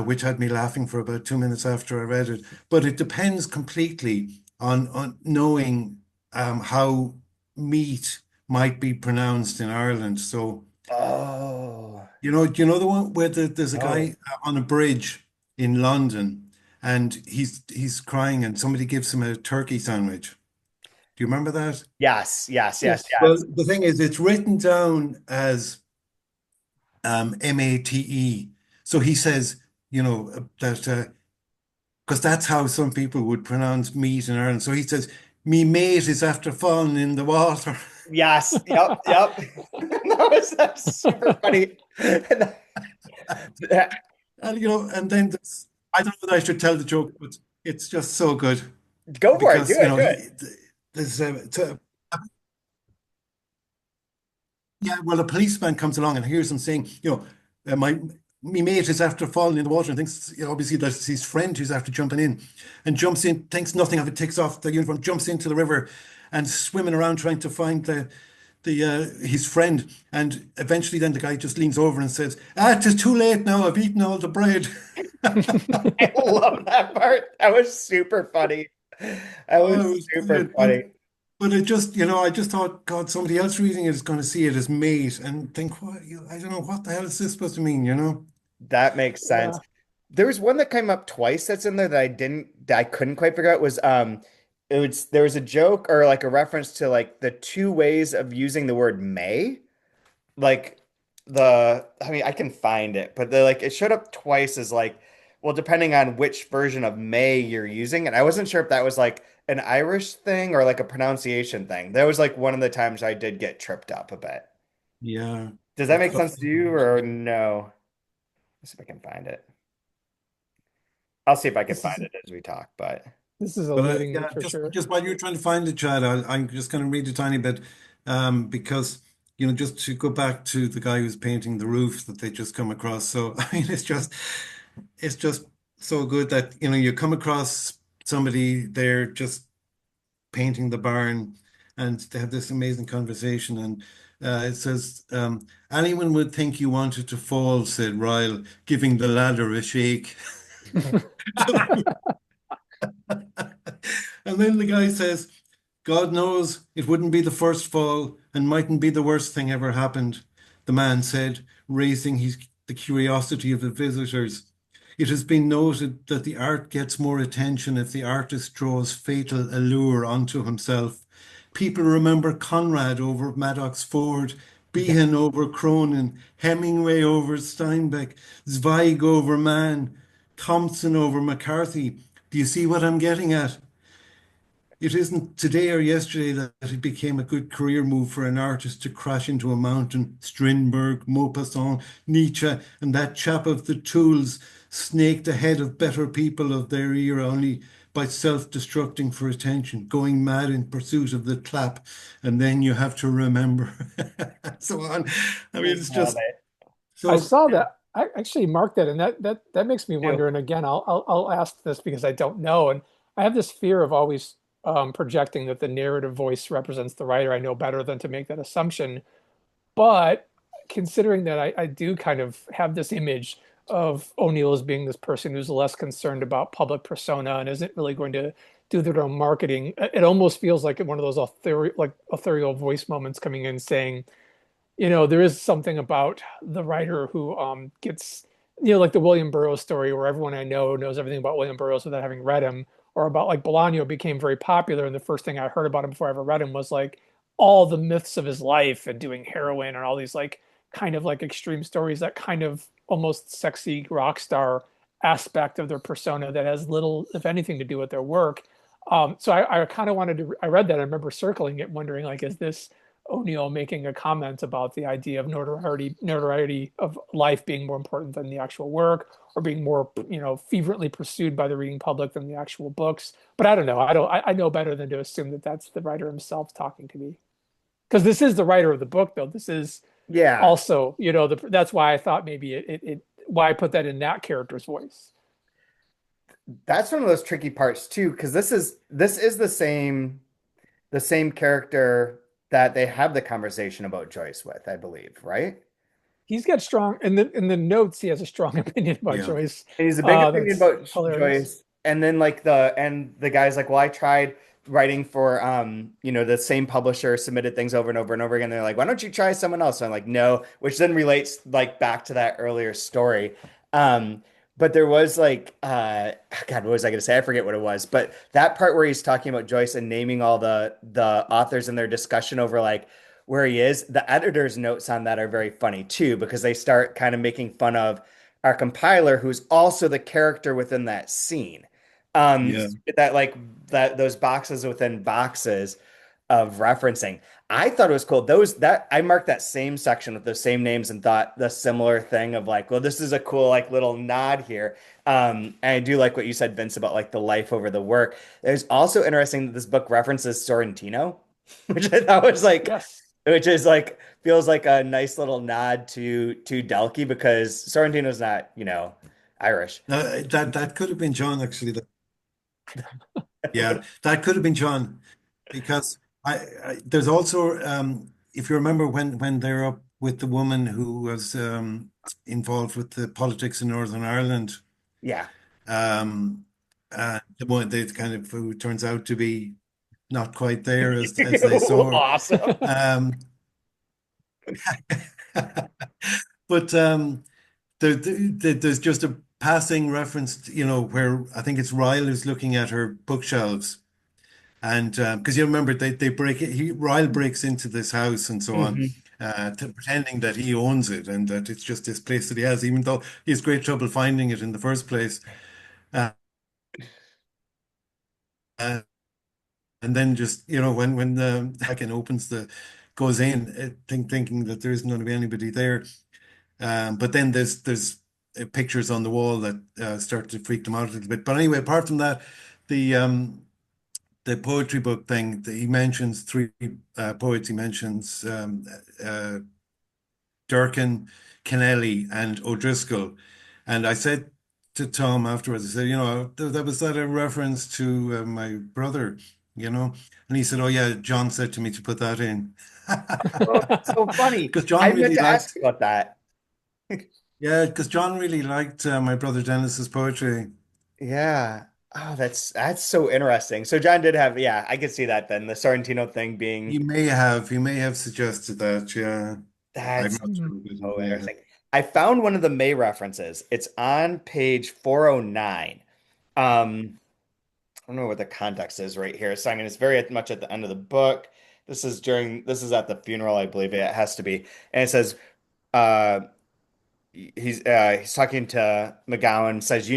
which had me laughing for about 2 minutes after I read it. But it depends completely on knowing how meat might be pronounced in Ireland. So, Oh, do you know the one where there's a no. guy on a bridge in London and he's crying and somebody gives him a turkey sandwich. Do you remember that? Yes, yes, yes, Yes. Well, yes. the thing is, it's written down as Mate. So he says that because that's how some people would pronounce meat in Ireland. So he says, "Me mate is after falling in the water." Yes. Yep. Yep. That's super funny. And that- And and then I don't know that I should tell the joke, but it's just so good go for it. Do because it. Do it. there's yeah, well, a policeman comes along and hears him saying, my me mate is after falling in the water and thinks, obviously that's his friend who's after jumping in, and jumps in, thinks nothing of it, takes off the uniform, jumps into the river, and swimming around trying to find the his friend, and eventually then the guy just leans over and says, "Ah, it is too late now. I've eaten all the bread." I love that part. That was super funny. That Oh, it was was super brilliant. funny. But it just, I just thought, God, somebody else reading it is going to see it as mate and think, what, I don't know, what the hell is this supposed to mean? That makes sense. Yeah. There was one that came up twice that's in there that I couldn't quite figure out was there was a joke or like a reference to like the two ways of using the word may. Like I mean I can find it, but the like it showed up twice as like, well, depending on which version of may you're using. And I wasn't sure if that was like an Irish thing or like a pronunciation thing. That was like one of the times I did get tripped up a bit. Yeah. Does that It's make got- sense to you or no? Let's see if I can find it. I'll see if I can This find is it as we talk, but this is But eluding me yeah, for sure. just while you're trying to find it, Chad, I'm just going to read a tiny bit, because just to go back to the guy who's painting the roof that they just come across. So I mean, it's just so good that you come across somebody there just painting the barn, and they have this amazing conversation, and it says, "Anyone would think you wanted to fall," said Ryle, giving the ladder a shake. And then the guy says, "God knows it wouldn't be the first fall and mightn't be the worst thing ever happened," the man said, raising the curiosity of the visitors. "It has been noted that the art gets more attention if the artist draws fatal allure onto himself. People remember Conrad over Maddox Ford, yeah, Behan over Cronin, Hemingway over Steinbeck, Zweig over Mann, Thompson over McCarthy. Do you see what I'm getting at? It isn't today or yesterday that it became a good career move for an artist to crash into a mountain. Strindberg, Maupassant, Nietzsche, and that chap of the tools snaked ahead of better people of their era only by self-destructing for attention, going mad in pursuit of the clap, and then you have to remember, and so on. I mean, it's love just it. I so, saw that. I actually marked that, and that makes me Too. wonder. And again, I'll ask this because I don't know, and I have this fear of always projecting that the narrative voice represents the writer. I know better than to make that assumption. But considering that I do kind of have this image of O'Neill as being this person who's less concerned about public persona and isn't really going to do their own marketing, it almost feels like one of those ethereal voice moments coming in saying, there is something about the writer who gets, like the William Burroughs story where everyone I know knows everything about William Burroughs without having read him, or about like Bolaño became very popular. And the first thing I heard about him before I ever read him was like all the myths of his life and doing heroin and all these like kind of like extreme stories, that kind of almost sexy rock star aspect of their persona that has little, if anything, to do with their work. So I kind of wanted to, I read that. I remember circling it, wondering like, is this O'Neill making a comment about the idea of notoriety of life being more important than the actual work, or being more, fervently pursued by the reading public than the actual books. But I don't know. I know better than to assume that that's the writer himself talking to me. Because this is the writer of the book, though. This is Yeah, also, that's why I thought maybe why I put that in that character's voice. that's one of those tricky parts too, because this is the same character that they have the conversation about Joyce with, I believe, right? He's got strong, in the notes, he has a strong opinion about yeah. Joyce. And he's a big opinion That's about hilarious. Joyce. And then like the guy's like, well, I tried writing for the same publisher, submitted things over and over and over again. They're like, why don't you try someone else? And I'm like, no, which then relates like back to that earlier story. Um, but there was like God, what was I gonna say? I forget what it was. But that part where he's talking about Joyce and naming all the authors in their discussion over like where he is, the editor's notes on that are very funny too, because they start kind of making fun of our compiler, who's also the character within that scene. Yeah. That like that those boxes within boxes of referencing. I thought it was cool. Those that I marked that same section with those same names and thought the similar thing of like, well, this is a cool like little nod here. And I do like what you said, Vince, about like the life over the work. It's also interesting that this book references Sorrentino, which I thought was like, Yes. which is like feels like a nice little nod to Delky because Sorrentino's not, Irish. That could have been John actually. Yeah, that could have been John because there's also if you remember when they're up with the woman who was involved with the politics in Northern Ireland, Yeah. um, the one that kind of who turns out to be not quite there as they saw her. Awesome. Um, but there's just a passing reference, where I think it's Ryle who's looking at her bookshelves. And because you remember they break it, Ryle breaks into this house and so on, hmm pretending that he owns it and that it's just this place that he has, even though he has great trouble finding it in the first place. Uh, uh, and then just when the Hacken opens the goes in, thinking that there isn't going to be anybody there. But then there's pictures on the wall that start to freak them out a little bit. But anyway, apart from that, the um, the poetry book thing, he mentions three poets. He mentions uh, Durkin, Kennelly, and O'Driscoll. And I said to Tom afterwards, I said, that was that a reference to my brother, you know? And he said, oh yeah, John said to me to put that in. Oh, that's so funny. Because I John meant really to ask liked, you about that. yeah, because John really liked my brother Dennis's poetry. Yeah. Oh, that's so interesting. So John did have, yeah, I could see that then. The Sorrentino thing being He may have suggested that, yeah. I'm that's not Mhm. sure, but he so may have. interesting. I found one of the May references. It's on page 409. I don't know what the context is right here. So I mean, it's very much at the end of the book. This is at the funeral, I believe it has to be. And it says, uh, he's talking to McGowan, says,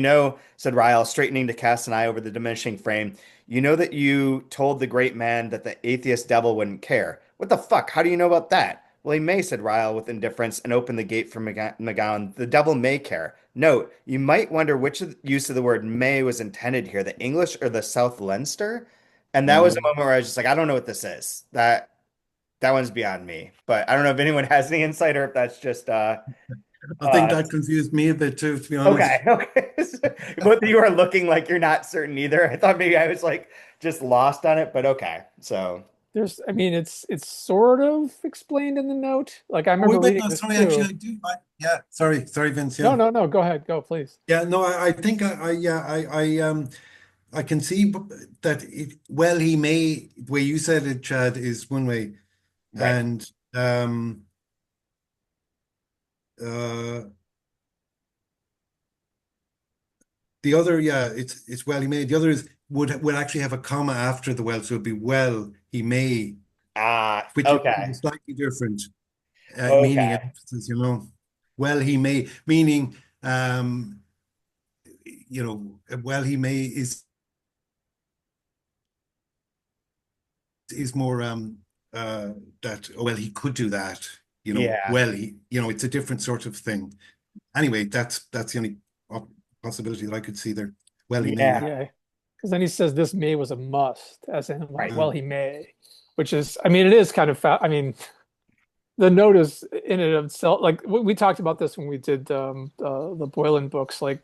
said Ryle, straightening to cast an eye over the diminishing frame, you know that you told the great man that the atheist devil wouldn't care. What the fuck? How do you know about that? Well, he may, said Ryle with indifference and opened the gate for McGowan. The devil may care. Note, you might wonder which use of the word may was intended here, the English or the South Leinster. And that was a Mm. moment where I was just like, I don't know what this is. That one's beyond me. But I don't know if anyone has any insight or if that's just I think uh that confused me a bit too, to be honest. Okay, okay. Both of you are looking like you're not certain either. I thought maybe I was like just lost on it, but okay. So, I mean, it's sort of explained in the note. Like I Oh, wait, remember wait, reading no, this sorry, actually, too. I do. Yeah, sorry, Vince. No, Yeah, no, no. Go ahead. Go, please. yeah, no, I think yeah, I can see that well, he may, the way you said it, Chad, is one way, right. and uh, the other, yeah, it's well, he may. The other is would actually have a comma after the well, so it'd be well, he may, Ah, which okay. is slightly different meaning and Okay. emphasis. Well, he may, meaning, well, he may is more that oh, well, he could do that. Yeah. Well, it's a different sort of thing. Anyway, that's the only possibility that I could see there. Well, he may. Yeah. Yeah. Because then he says this may was a must, as in like, Right. well, he may, which is, I mean, it is kind of I mean, the note is in and of itself. Like we talked about this when we did the Boylan books. Like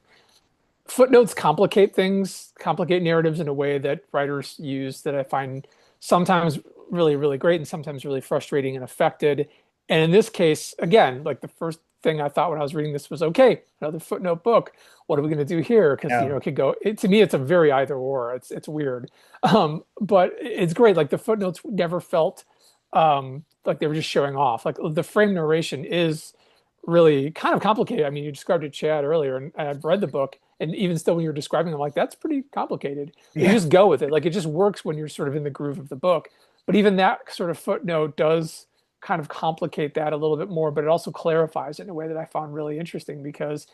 footnotes complicate things, complicate narratives in a way that writers use that I find sometimes really, really great and sometimes really frustrating and affected. And in this case, again, like the first thing I thought when I was reading this was, okay, another footnote book. What are we going to do here? Because No. it could go. To me, it's a very either or. It's weird, but it's great. Like the footnotes never felt like they were just showing off. Like the frame narration is really kind of complicated. I mean, you described it, Chad, earlier, and I've read the book, and even still, when you're describing it, I'm like, that's pretty complicated. But you Yeah. just go with it. Like it just works when you're sort of in the groove of the book. But even that sort of footnote does kind of complicate that a little bit more, but it also clarifies it in a way that I found really interesting because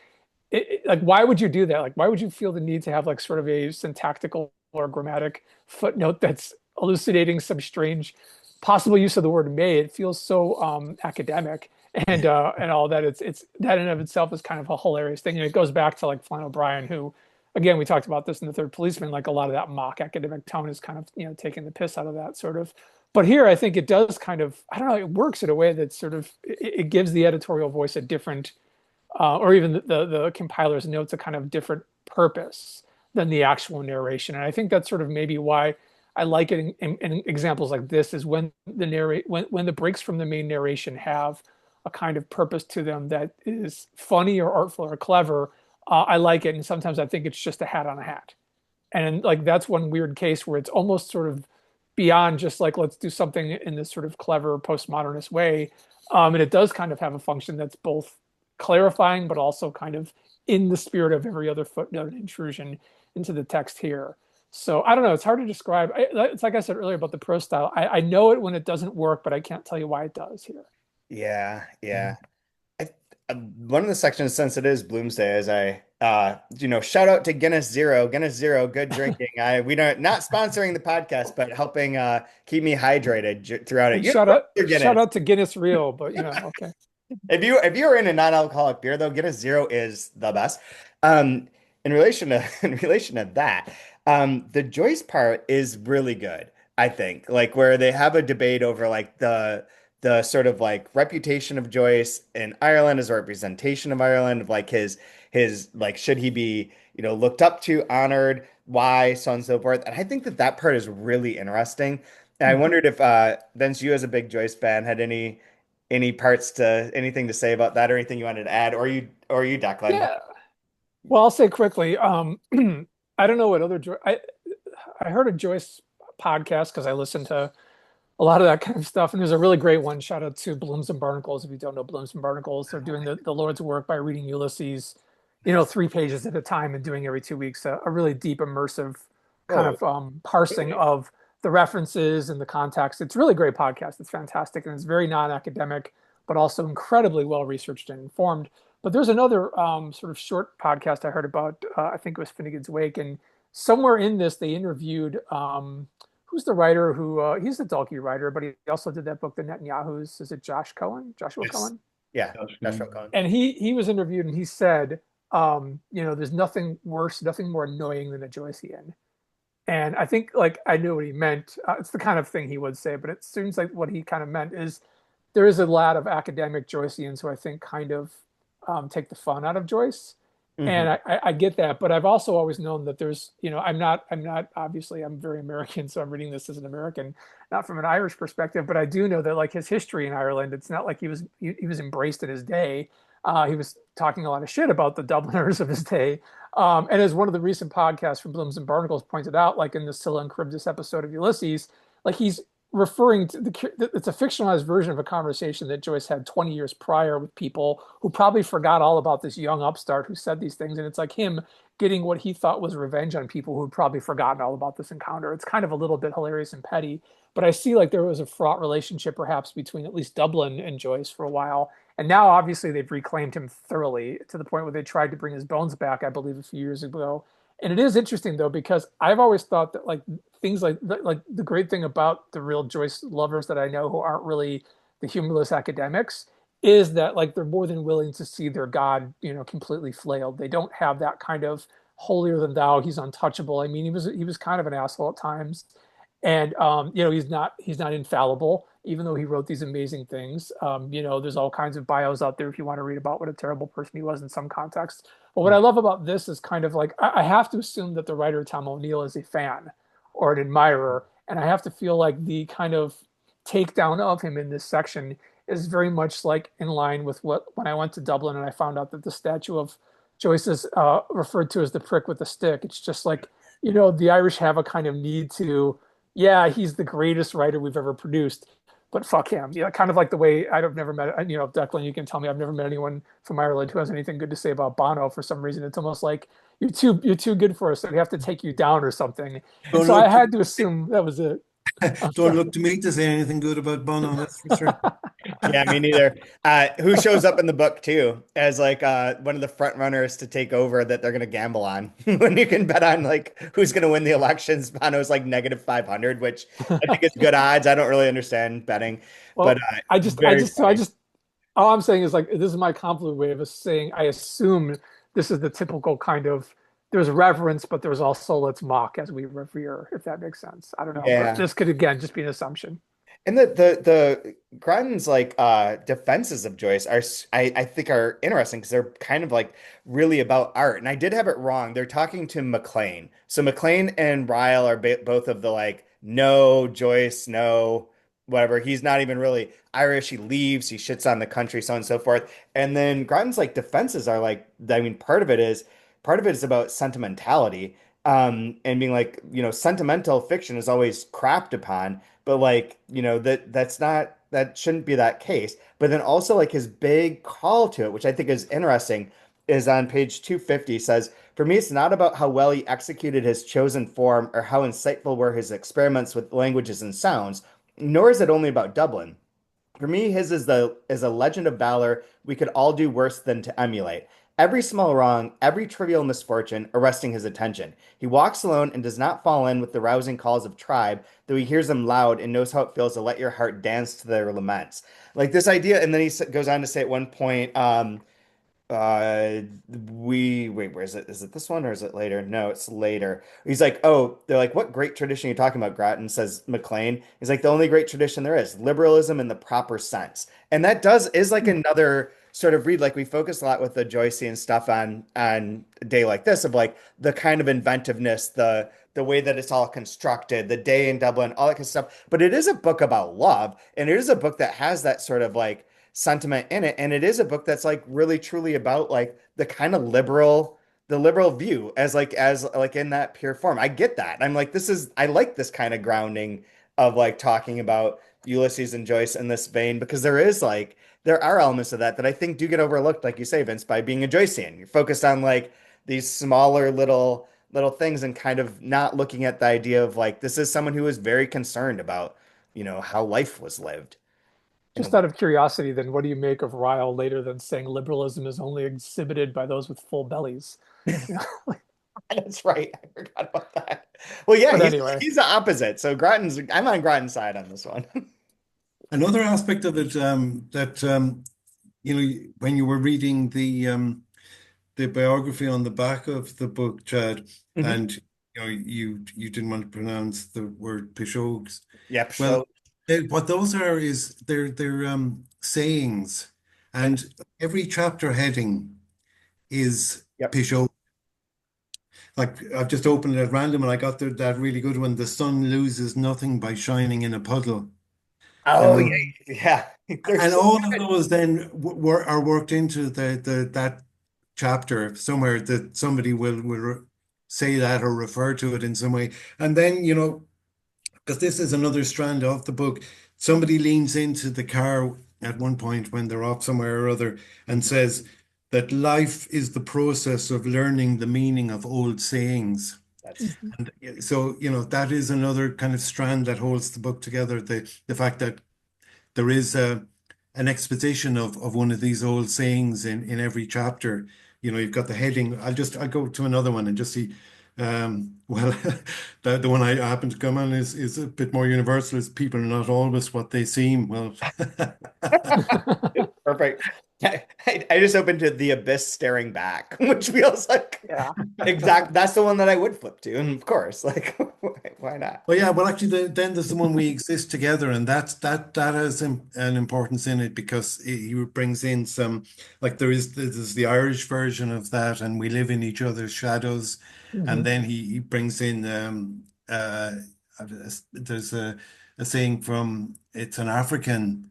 like, why would you do that? Like, why would you feel the need to have like sort of a syntactical or grammatic footnote that's elucidating some strange possible use of the word may? It feels so academic and all that. It's that in of itself is kind of a hilarious thing. And it goes back to like Flann O'Brien, who, again, we talked about this in the Third Policeman. Like a lot of that mock academic tone is kind of taking the piss out of that sort of. But here, I think it does kind of, I don't know, it works in a way that sort of it gives the editorial voice a different or even the compiler's notes a kind of different purpose than the actual narration. And I think that's sort of maybe why I like it in examples like this is when when the breaks from the main narration have a kind of purpose to them that is funny or artful or clever. I like it, and sometimes I think it's just a hat on a hat. And like that's one weird case where it's almost sort of beyond just like let's do something in this sort of clever postmodernist way. And it does kind of have a function that's both clarifying, but also kind of in the spirit of every other footnote and intrusion into the text here. So I don't know. It's hard to describe. It's like I said earlier about the prose style. I know it when it doesn't work, but I can't tell you why it does here. Yeah, yeah. I, One of the sections, since it is Bloomsday, is shout out to Guinness Zero, good drinking. We don't not sponsoring the podcast, but helping keep me hydrated throughout it. And You know, your shout Guinness. out to Guinness Real, but okay. If you are in a non-alcoholic beer though, Guinness Zero is the best. In relation to in relation to that, the Joyce part is really good, I think. Like where they have a debate over like the sort of like reputation of Joyce in Ireland as a representation of Ireland, of like his like should he be, looked up to, honored, why, so on and so forth. And I think that that part is really interesting. And I wondered if Vince, you as a big Joyce fan, had anything to say about that or anything you wanted to add, or you, Declan? Yeah. Well, I'll say quickly. I don't know what other I heard a Joyce podcast because I listened to a lot of that kind of stuff, and there's a really great one. Shout out to Blooms and Barnacles. If you don't know Blooms and Barnacles, they're doing the Lord's work by reading Ulysses, 3 pages at a time and doing every 2 weeks a really deep, immersive kind Oh, of parsing of the references and the context. It's a really great podcast. It's fantastic and it's very non-academic, but also incredibly well researched and informed. But there's another sort of short podcast I heard about. I think it was Finnegan's Wake, and somewhere in this they interviewed who's the writer who he's the Dalkey writer, but he also did that book, The Netanyahu's. Is it Joshua yes. Cohen? Yeah, that's from Colin. And he was interviewed and he said, there's nothing worse, nothing more annoying than a Joycean. And I think like I knew what he meant. It's the kind of thing he would say, but it seems like what he kind of meant is there is a lot of academic Joyceans who I think kind of take the fun out of Joyce. Hmm. And I get that, but I've also always known that there's, I'm not, obviously, I'm very American, so I'm reading this as an American, not from an Irish perspective, but I do know that like his history in Ireland, it's not like he was embraced in his day. He was talking a lot of shit about the Dubliners of his day. And as one of the recent podcasts from Blooms and Barnacles pointed out, like in the Scylla and Charybdis episode of Ulysses, like he's referring to it's a fictionalized version of a conversation that Joyce had 20 years prior with people who probably forgot all about this young upstart who said these things. And it's like him getting what he thought was revenge on people who'd probably forgotten all about this encounter. It's kind of a little bit hilarious and petty, but I see like there was a fraught relationship perhaps between at least Dublin and Joyce for a while. And now obviously they've reclaimed him thoroughly to the point where they tried to bring his bones back, I believe, a few years ago. And it is interesting though, because I've always thought that like things like the great thing about the real Joyce lovers that I know who aren't really the humorless academics is that like they're more than willing to see their God, completely flailed. They don't have that kind of holier than thou. He's untouchable. I mean, he was kind of an asshole at times, and he's not infallible. Even though he wrote these amazing things, there's all kinds of bios out there if you want to read about what a terrible person he was in some contexts. But what I love about this is kind of like I have to assume that the writer Tom O'Neill is a fan or an admirer. And I have to feel like the kind of takedown of him in this section is very much like in line with what when I went to Dublin and I found out that the statue of Joyce is referred to as the prick with the stick. It's just like, the Irish have a kind of need to, yeah, he's the greatest writer we've ever produced, but fuck him. Yeah, kind of like the way I've never met, Declan, you can tell me I've never met anyone from Ireland who has anything good to say about Bono for some reason. It's almost like you're too good for us, so we have to take you down or something. Oh And so no, I had to assume that was it. Don't Okay. look to me to say anything good about Bono, that's for sure. Yeah, me neither. Who shows up in the book too as like one of the front runners to take over that they're gonna gamble on when you can bet on like who's gonna win the elections. Bono's like negative 500, which I think is good odds. I don't really understand betting, but Well, I just, I very just, so I funny. just, all I'm saying is like, this is my convoluted way of saying, I assume this is the typical kind of, there's reverence, but there's also let's mock as we revere, if that makes sense. I don't know, but Yeah. this could again just be an assumption. And the Grattan's like defenses of Joyce are I think are interesting because they're kind of like really about art. And I did have it wrong. They're talking to MacLean. So MacLean and Ryle are both of the like no Joyce, no whatever. He's not even really Irish. He leaves, he shits on the country, so on and so forth. And then Grattan's like defenses are like I mean part of it is about sentimentality. And being like, sentimental fiction is always crapped upon but like that's not that shouldn't be that case but then also like his big call to it which I think is interesting is on page 250 says for me it's not about how well he executed his chosen form or how insightful were his experiments with languages and sounds nor is it only about Dublin for me, his is a legend of valor we could all do worse than to emulate. Every small wrong, every trivial misfortune arresting his attention. He walks alone and does not fall in with the rousing calls of tribe, though he hears them loud and knows how it feels to let your heart dance to their laments. Like this idea, and then he goes on to say at one point, uh, we wait, where is it? Is it this one or is it later? No, it's later. He's like, oh, they're like, what great tradition are you talking about, Grattan? Says McLean. He's like, the only great tradition there is liberalism in the proper sense, and that does is like another sort of read. Like we focus a lot with the Joycean stuff on a day like this of like the kind of inventiveness, the way that it's all constructed, the day in Dublin, all that kind of stuff. But it is a book about love, and it is a book that has that sort of like sentiment in it. And it is a book that's like really truly about like the kind of the liberal view as like in that pure form. I get that. I'm like, I like this kind of grounding of like talking about Ulysses and Joyce in this vein because there are elements of that I think do get overlooked, like you say, Vince, by being a Joycean. You're focused on like these smaller little things and kind of not looking at the idea of like this is someone who is very concerned about, how life was lived in a Just out of curiosity, then what do you make of Ryle later than saying liberalism is only exhibited by those with full bellies? Yeah. That's right. I forgot about that. Well, yeah, But anyway, he's the opposite. So I'm on Grattan's side on this one. Another aspect of it that when you were reading the biography on the back of the book, Chad, Mhm. and you didn't want to pronounce the word Pishogues. Yep. Well, So, what those are is they're sayings, and and every chapter heading is yep. Pishogue. Like I've just opened it at random, and I got that really good one. The sun loses nothing by shining in a puddle. You Oh know, yeah, yeah. They're and so all of good. those then are worked into the that chapter somewhere that somebody will say that or refer to it in some way. And then, because this is another strand of the book, somebody leans into the car at one point when they're off somewhere or other and says that life is the process of learning the meaning of old sayings. That's mhm. And so, that is another kind of strand that holds the book together. The fact that there is an exposition of one of these old sayings in every chapter. You've got the heading. I'll go to another one and just see. Well, the one I happen to come on is a bit more universal. Is people are not always what they seem. Well, perfect. I just opened to The Abyss Staring Back, which feels like Yeah. that's the one that I would flip to. And of course, like why not? well, yeah. Well, actually, then there's the one we exist together, and that has an importance in it because he brings in some like there's the Irish version of that, and we live in each other's shadows, and Mhm. then he brings in there's a saying from it's an African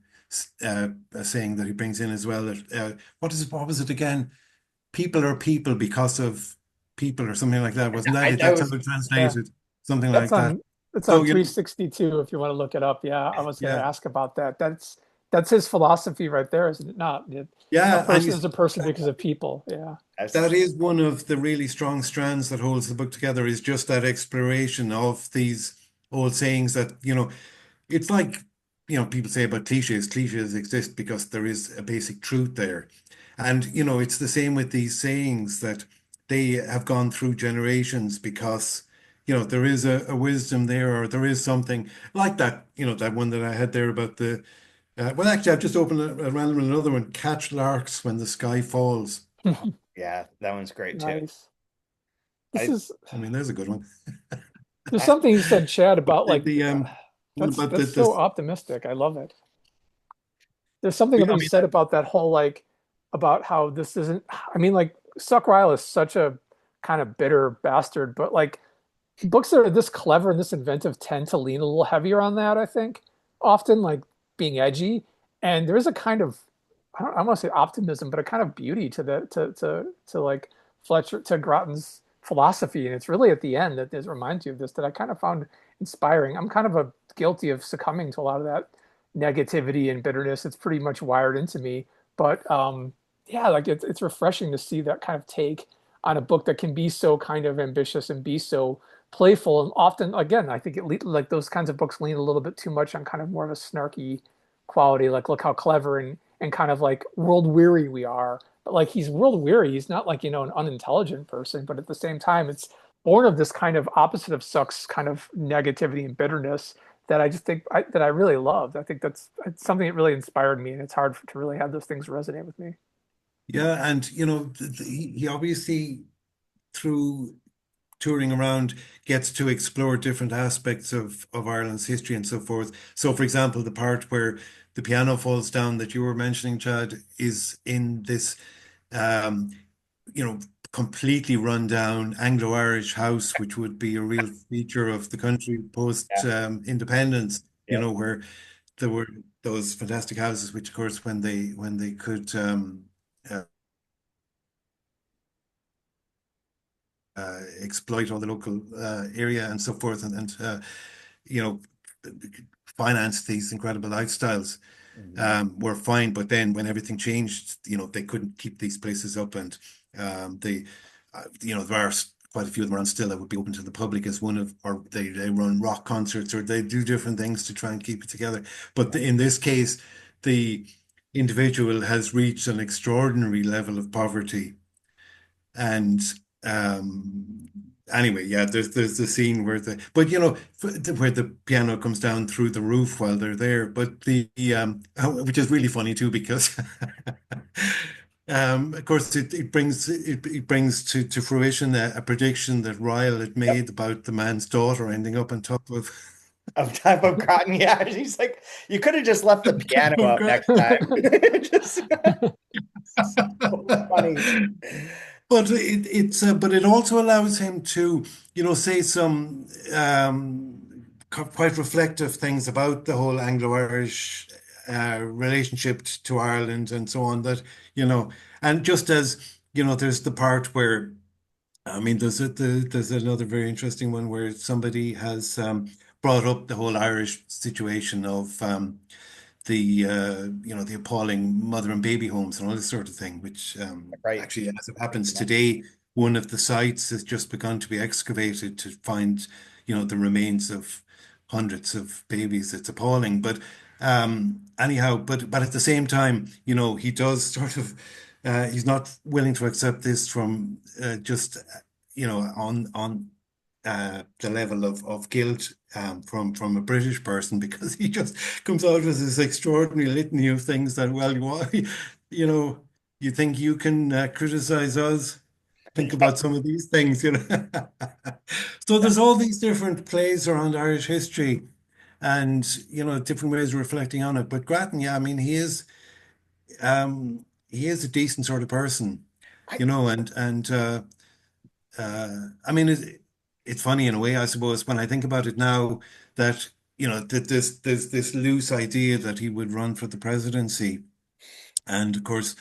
a saying that he brings in as well. That, what was it again? People are people because of people or something like that, wasn't that it? I That's how was it Yeah. translated, something That's like that. on it's So, on 362 if you want to look it up. Yeah, I was going to yeah, ask about that. That's his philosophy right there, isn't it? Not a yeah, and person is a person because of people. Yeah. that that's is one of the really strong strands that holds the book together is just that exploration of these old sayings that, it's like, people say about cliches. Cliches exist because there is a basic truth there. And, it's the same with these sayings that they have gone through generations because, there is a wisdom there, or there is something like that, that one that I had there about well, actually, I've just opened a random another one, catch larks when the sky falls. Yeah, that one's great too. Nice. This I, is I mean, there's a good one. there's I something you said, Chad, about The, like the one that's about that's so this. optimistic. I love it. There's something Yeah, that I you mean, said about that whole like about how this isn't. I mean, like Suck Ryle is such a kind of bitter bastard, but like books that are this clever and this inventive tend to lean a little heavier on that, I think, often like being edgy. And there's a kind of, I don't want to say optimism, but a kind of beauty to to like Fletcher, to Grattan's philosophy. And it's really at the end that this reminds you of this that I kind of found inspiring. I'm kind of guilty of succumbing to a lot of that negativity and bitterness. It's pretty much wired into me. But yeah, like it's refreshing to see that kind of take on a book that can be so kind of ambitious and be so playful. And often, again, I think like those kinds of books lean a little bit too much on kind of more of a snarky quality. Like, look how clever and kind of like world weary we are. But like he's world weary. He's not like, an unintelligent person, but at the same time, it's born of this kind of opposite of Suck's kind of negativity and bitterness that I just think that I really loved. I think that's it's something that really inspired me, and it's hard to really have those things resonate with me. yeah, and he obviously through touring around gets to explore different aspects of Ireland's history and so forth. So, for example, the part where the piano falls down that you were mentioning, Chad, is in this, um, you know, completely run down Anglo-Irish house, which would be a real feature of the country post yeah, independence. yep. Where there were those fantastic houses, which, of course, when they could uh, exploit all the local area and so forth, and you know, finance these incredible lifestyles, Mhm. were fine. But then when everything changed, they couldn't keep these places up, and they, there are quite a few of them around still that would be open to the public as one of, or they run rock concerts or they do different things to try and keep it together. But in this case, the individual has reached an extraordinary level of poverty and anyway, yeah, there's the scene where but where the piano comes down through the roof while they're there. But which is really funny too because of course it brings to fruition a prediction that Ryle had Yep. made about the man's daughter ending up on top of Of type of Groton, yeah. He's like, you could have just left the piano top of up next time. Just so funny. But but it also allows him to, say some quite reflective things about the whole Anglo-Irish relationship to Ireland and so on. That and just as there's the part where I mean, there's another very interesting one where somebody has brought up the whole Irish situation of the appalling mother and baby homes and all this sort of thing, which Right. actually, as it happens today, one of the sites has just begun to be excavated to find, the remains of hundreds of babies. It's appalling, but anyhow, but at the same time, he does sort of, he's not willing to accept this from just, on the level of guilt from a British person because he just comes out with this extraordinary litany of things that, well, you know, you think you can criticize us? Think Yep. about some of these things. So there's all these different plays around Irish history and, different ways of reflecting on it. But Grattan, yeah, I mean, he is a decent sort of person, I, and I mean, it's funny in a way, I suppose, when I think about it now that, that there's this loose idea that he would run for the presidency. And of course,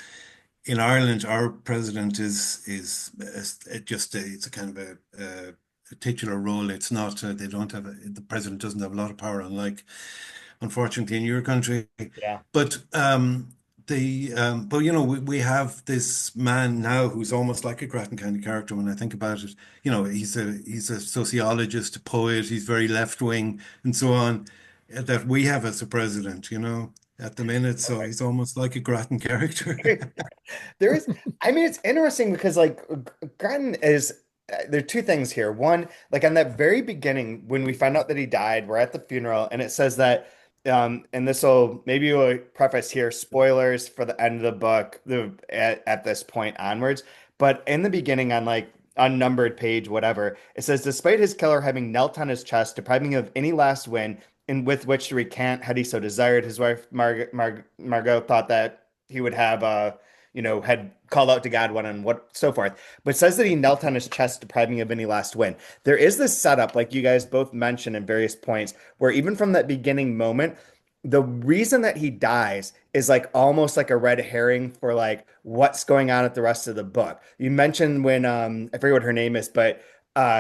in Ireland, our president is it's a kind of a titular role. It's not, they don't have, the president doesn't have a lot of power, unlike, unfortunately, in your country. yeah. But but we have this man now who's almost like a Grattan kind of character when I think about it. He's a sociologist, a poet, he's very left wing and so on, that we have as a president, at the minute. So he's almost like a Grattan character. There is, I mean, it's interesting because like Grattan is, there are two things here. One, like on that very beginning, when we find out that he died, we're at the funeral, and it says that, and this will maybe we'll preface here, spoilers for the end of the book, at this point onwards. But in the beginning, on like unnumbered page, whatever, it says, despite his killer having knelt on his chest, depriving him of any last win in with which to recant had he so desired, his wife Margot thought that he would have had called out to God, one and what so forth, but says that he knelt on his chest, depriving of any last win. There is this setup, like you guys both mentioned in various points, where even from that beginning moment, the reason that he dies is like almost like a red herring for like what's going on at the rest of the book. You mentioned when I forget what her name is, but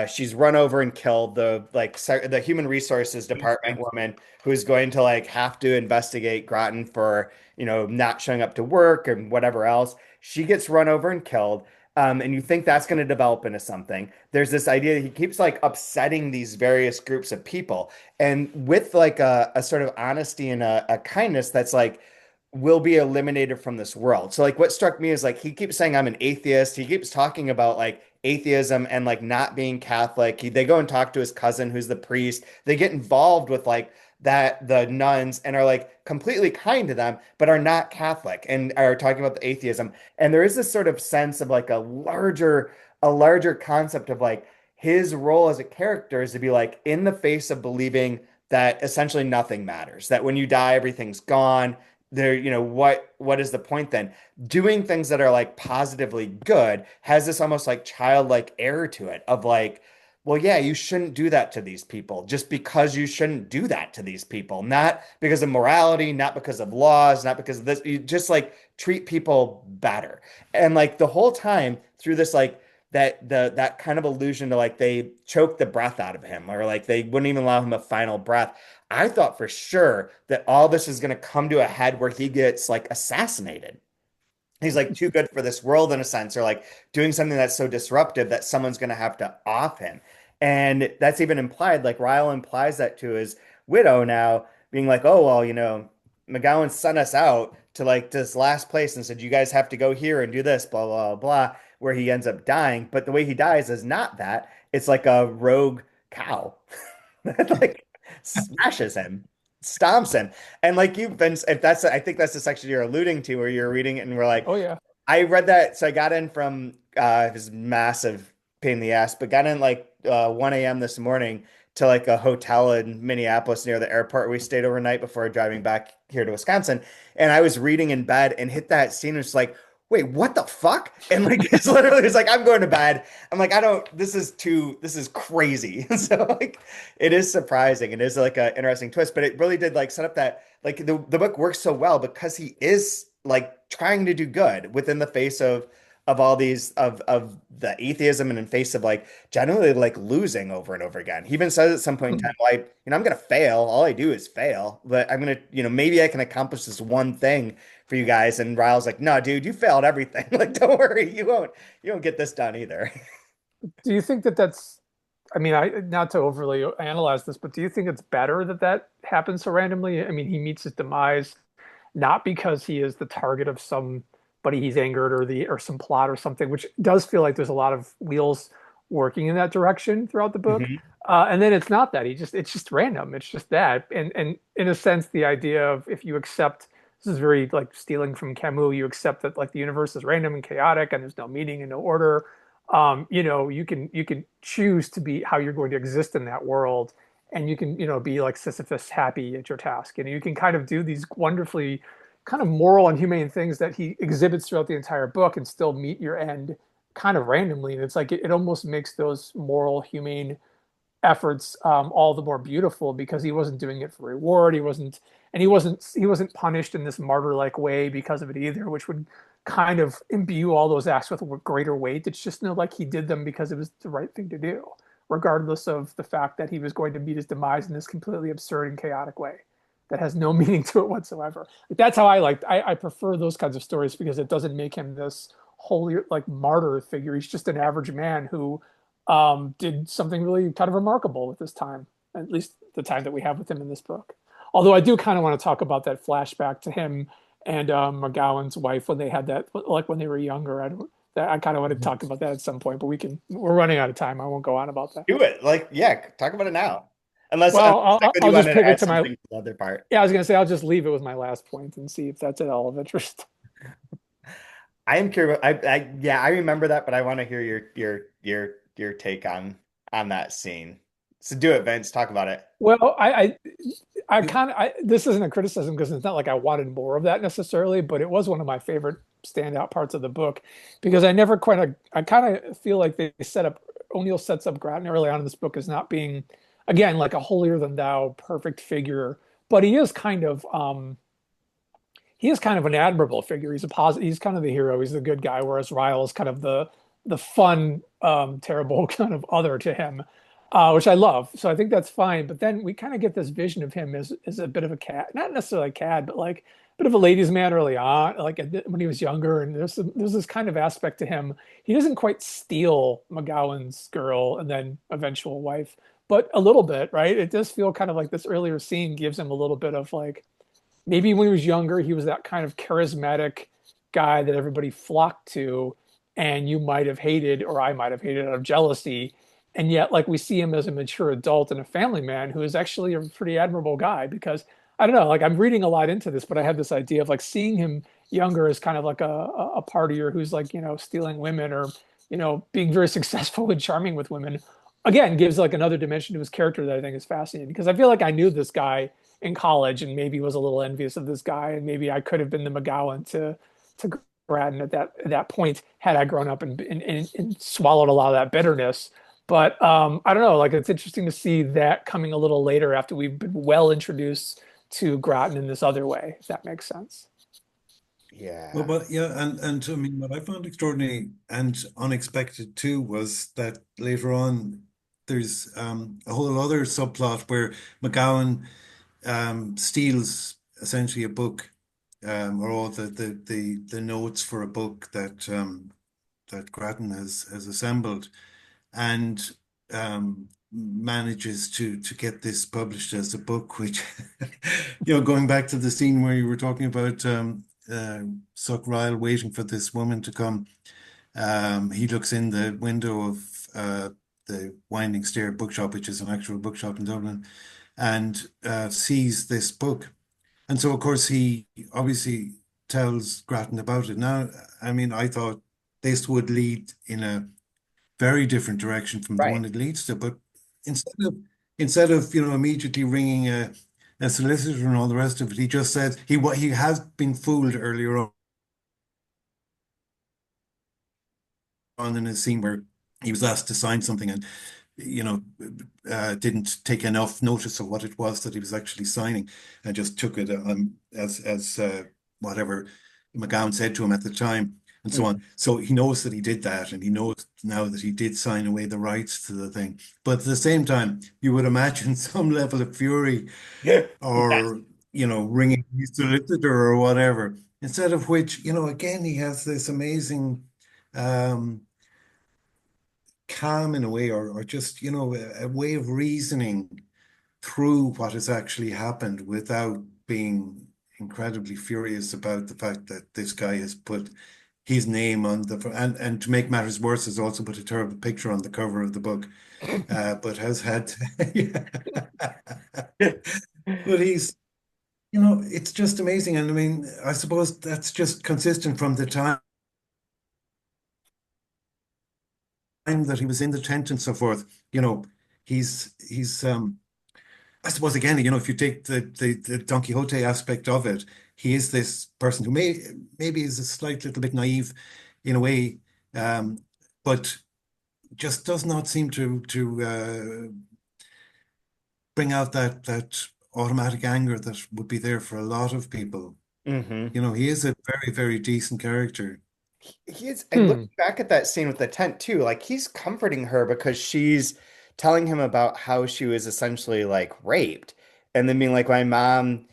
she's run over and killed the human resources department woman who's going to like have to investigate Grattan for not showing up to work and whatever else. She gets run over and killed. And you think that's going to develop into something. There's this idea that he keeps like upsetting these various groups of people. And with like a sort of honesty and a kindness that's like, will be eliminated from this world. So like what struck me is like he keeps saying I'm an atheist. He keeps talking about like atheism and like not being Catholic. They go and talk to his cousin who's the priest. They get involved with like that the nuns and are like completely kind to them, but are not Catholic and are talking about the atheism. And there is this sort of sense of like a larger concept of like his role as a character is to be like in the face of believing that essentially nothing matters, that when you die, everything's gone. What is the point then? Doing things that are like positively good has this almost like childlike air to it of like, well, yeah, you shouldn't do that to these people just because you shouldn't do that to these people, not because of morality, not because of laws, not because of this. You just like treat people better. And like the whole time through this, like that kind of allusion to like they choke the breath out of him or like they wouldn't even allow him a final breath. I thought for sure that all this is going to come to a head where he gets like assassinated. He's like too good for this world in a sense, or like doing something that's so disruptive that someone's going to have to off him. And that's even implied, like Ryle implies that to his widow now, being like, oh, well, McGowan sent us out to like this last place and said, you guys have to go here and do this, blah, blah, blah, where he ends up dying. But the way he dies is not that. It's like a rogue cow that like smashes him, stomps him. And like you've been, if that's, I think that's the section you're alluding to where you're reading it and we're like, Oh yeah. I read that. So I got in from this massive pain in the ass, but got in like 1 a.m. this morning to like a hotel in Minneapolis near the airport where we stayed overnight before driving back here to Wisconsin. And I was reading in bed and hit that scene. And it's like, wait, what the fuck? And like, it's like, I'm going to bed. I'm like, this is crazy. So like, it is surprising. It is like an interesting twist, but it really did like set up that, like the book works so well because he is like trying to do good within the face of all these of the atheism and in face of like generally like losing over and over again. He even says at some point in time, like, I'm gonna fail. All I do is fail, but I'm gonna, maybe I can accomplish this one thing for you guys. And Ryle's like, no, dude, you failed everything. Like, don't worry, you won't get this done either. Do you think that that's, I mean, not to overly analyze this, but do you think it's better that that happens so randomly? I mean, he meets his demise not because he is the target of somebody he's angered or some plot or something, which does feel like there's a lot of wheels working in that direction throughout the book. Mhm. And then it's not that it's just random. It's just that. And in a sense, the idea of if you accept, this is very like stealing from Camus, you accept that like the universe is random and chaotic and there's no meaning and no order. You can choose to be how you're going to exist in that world, and you can be like Sisyphus, happy at your task. You can kind of do these wonderfully kind of moral and humane things that he exhibits throughout the entire book and still meet your end kind of randomly. And it's like it almost makes those moral, humane efforts all the more beautiful because he wasn't doing it for reward. He wasn't punished in this martyr-like way because of it either, which would kind of imbue all those acts with greater weight. It's just like he did them because it was the right thing to do, regardless of the fact that he was going to meet his demise in this completely absurd and chaotic way. that has no meaning to it whatsoever. That's how I prefer those kinds of stories because it doesn't make him this holy like martyr figure. He's just an average man who did something really kind of remarkable with his time, at least the time that we have with him in this book. Although I do kind of want to talk about that flashback to him and McGowan's wife when they had that, like when they were younger. I kind of want to talk about that at some point, but we're running out of time. I won't go on about that. Do it. Like, yeah, talk about it now. Unless Well, Declan, you I'll just wanted to pivot add to my, something to the other part. yeah, I was going to say, I'll just leave it with my last point and see if that's at all of interest. I am curious. Yeah, I remember that, but I want to hear your take on that scene. So do it, Vince. Talk about it. Well, I kind of, this isn't a criticism because it's not like I wanted more of that necessarily, but it was one of my favorite standout parts of the book because I kind of feel like they set up, O'Neill sets up Grattan early on in this book as not being, again, like a holier than thou perfect figure, but he is kind of an admirable figure. He's kind of the hero. He's the good guy, whereas Ryle is kind of the fun, terrible kind of other to him, which I love. So I think that's fine. But then we kind of get this vision of him as a bit of a cad, not necessarily a cad, but like a bit of a ladies' man early on, like when he was younger. And there's this kind of aspect to him. He doesn't quite steal McGowan's girl and then eventual wife, but a little bit, right? It does feel kind of like this earlier scene gives him a little bit of like maybe when he was younger, he was that kind of charismatic guy that everybody flocked to, and you might have hated, or I might have hated out of jealousy. And yet, like we see him as a mature adult and a family man who is actually a pretty admirable guy because I don't know, like I'm reading a lot into this, but I had this idea of like seeing him younger as kind of like a partier who's like, stealing women or, being very successful and charming with women. Again, gives like another dimension to his character that I think is fascinating because I feel like I knew this guy in college and maybe was a little envious of this guy and maybe I could have been the McGowan to Grattan at that point had I grown up and swallowed a lot of that bitterness. But I don't know, like it's interesting to see that coming a little later after we've been well introduced to Grattan in this other way, if that makes sense. Well, Yeah. but yeah, and I mean, what I found extraordinary and unexpected too was that later on there's a whole other subplot where McGowan steals essentially a book, or all the notes for a book that Grattan has assembled, and manages to get this published as a book, which going back to the scene where you were talking about Suck Ryle waiting for this woman to come. He looks in the window of the Winding Stair bookshop, which is an actual bookshop in Dublin, and sees this book. And so, of course, he obviously tells Grattan about it. Now, I mean, I thought this would lead in a very different direction from the Right. one it leads to. But instead of immediately ringing a solicitor and all the rest of it, he just said he has been fooled earlier on in a scene where he was asked to sign something and you know didn't take enough notice of what it was that he was actually signing and just took it as whatever McGowan said to him at the time and so on. Mhm. So he knows that he did that and he knows now that he did sign away the rights to the thing. But at the same time, you would imagine some level of fury Yeah. Yes. or ringing his solicitor or whatever. Instead of which, again, he has this amazing um, calm in a way, or just, a way of reasoning through what has actually happened without being incredibly furious about the fact that this guy has put his name on and to make matters worse, has also put a terrible picture on the cover of the book, but has had, yeah. But it's just amazing. And I mean, I suppose that's just consistent from the time that he was in the tent and so forth. He's I suppose again, if you take the Don Quixote aspect of it, he is this person who maybe is a slight little bit naive in a way, um, but just does not seem to bring out that automatic anger that would be there for a lot of people. Hmm. He is a very, very decent character. He is, and Hmm. looking back at that scene with the tent too, like he's comforting her because she's telling him about how she was essentially like raped. And then being like, my mom,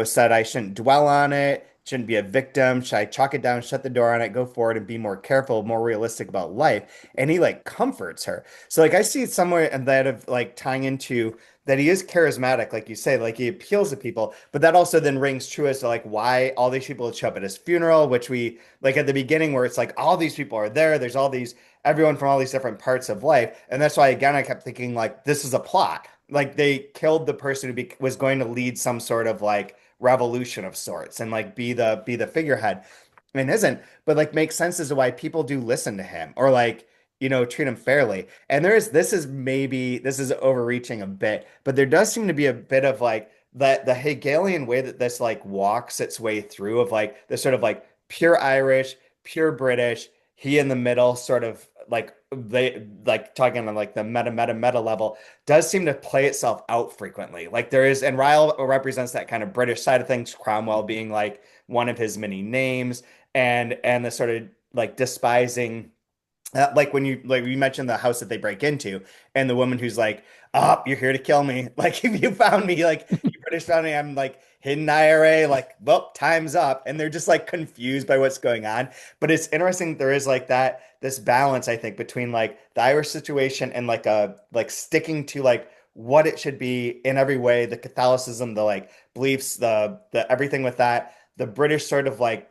said I shouldn't dwell on it, shouldn't be a victim. Should I chalk it down, shut the door on it, go forward and be more careful, more realistic about life? And he like comforts her. So like I see it somewhere in that of like tying into that he is charismatic, like you say, like he appeals to people, but that also then rings true as to like why all these people would show up at his funeral, which we like at the beginning where it's like all these people are there, there's all these everyone from all these different parts of life. And that's why again I kept thinking like this is a plot. Like they killed the person was going to lead some sort of like revolution of sorts and like be the figurehead and isn't, but like makes sense as to why people do listen to him or like, treat him fairly. And this is overreaching a bit, but there does seem to be a bit of like that the Hegelian way that this like walks its way through of like this sort of like pure Irish, pure British, he in the middle, sort of like they like talking on like the meta level does seem to play itself out frequently. Like there is, and Ryle represents that kind of British side of things, Cromwell being like one of his many names and the sort of like despising like when you mentioned the house that they break into and the woman who's like, oh, you're here to kill me. Like if you found me, like you British found me, I'm like hidden IRA, like, well, time's up. And they're just like confused by what's going on. But it's interesting there is like this balance, I think, between like the Irish situation and like a like sticking to like what it should be in every way, the Catholicism, the like beliefs, the everything with that, the British sort of like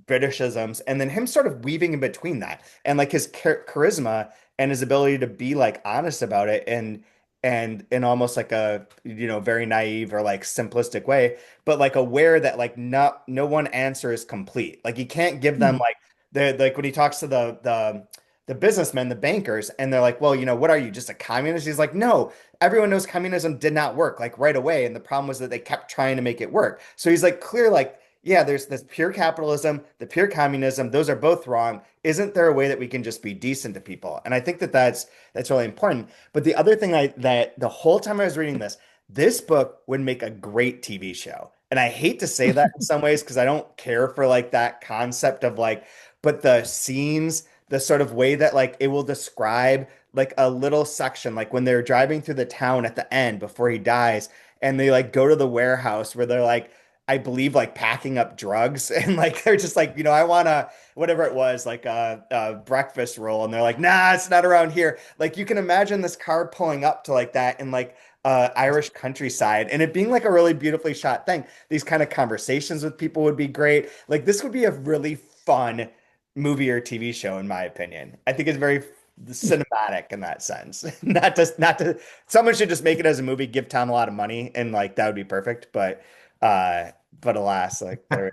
Britishisms, and then him sort of weaving in between that, and like his charisma and his ability to be like honest about it, and in almost like a very naive or like simplistic way, but like aware that like no one answer is complete. Like he can't give them Hmm. like the like when he talks to the businessmen, the bankers, and they're like, well, what are you, just a communist? He's like, no, everyone knows communism did not work like right away, and the problem was that they kept trying to make it work. So he's like clear like yeah, there's this pure capitalism, the pure communism. Those are both wrong. Isn't there a way that we can just be decent to people? And I think that that's really important. But the other thing that the whole time I was reading this book would make a great TV show. And I hate to say that in some ways because I don't care for like that concept of like, but the scenes, the sort of way that like it will describe like a little section, like when they're driving through the town at the end before he dies, and they like go to the warehouse where they're like I believe like packing up drugs and like they're just like, I want to whatever it was, like a breakfast roll. And they're like, nah, it's not around here. Like you can imagine this car pulling up to like that in like Irish countryside and it being like a really beautifully shot thing. These kind of conversations with people would be great. Like this would be a really fun movie or TV show, in my opinion. I think it's very cinematic in that sense. Not to someone should just make it as a movie, give Tom a lot of money, and like that would be perfect. But alas, like there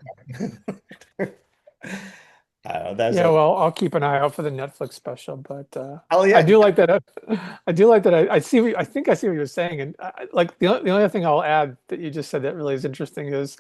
I don't know. That's Yeah, a well, I'll keep an eye out for the Netflix special, but oh I yeah, do like that. I do like that. I see. I think I see what you're saying, and like the only thing I'll add that you just said that really is interesting is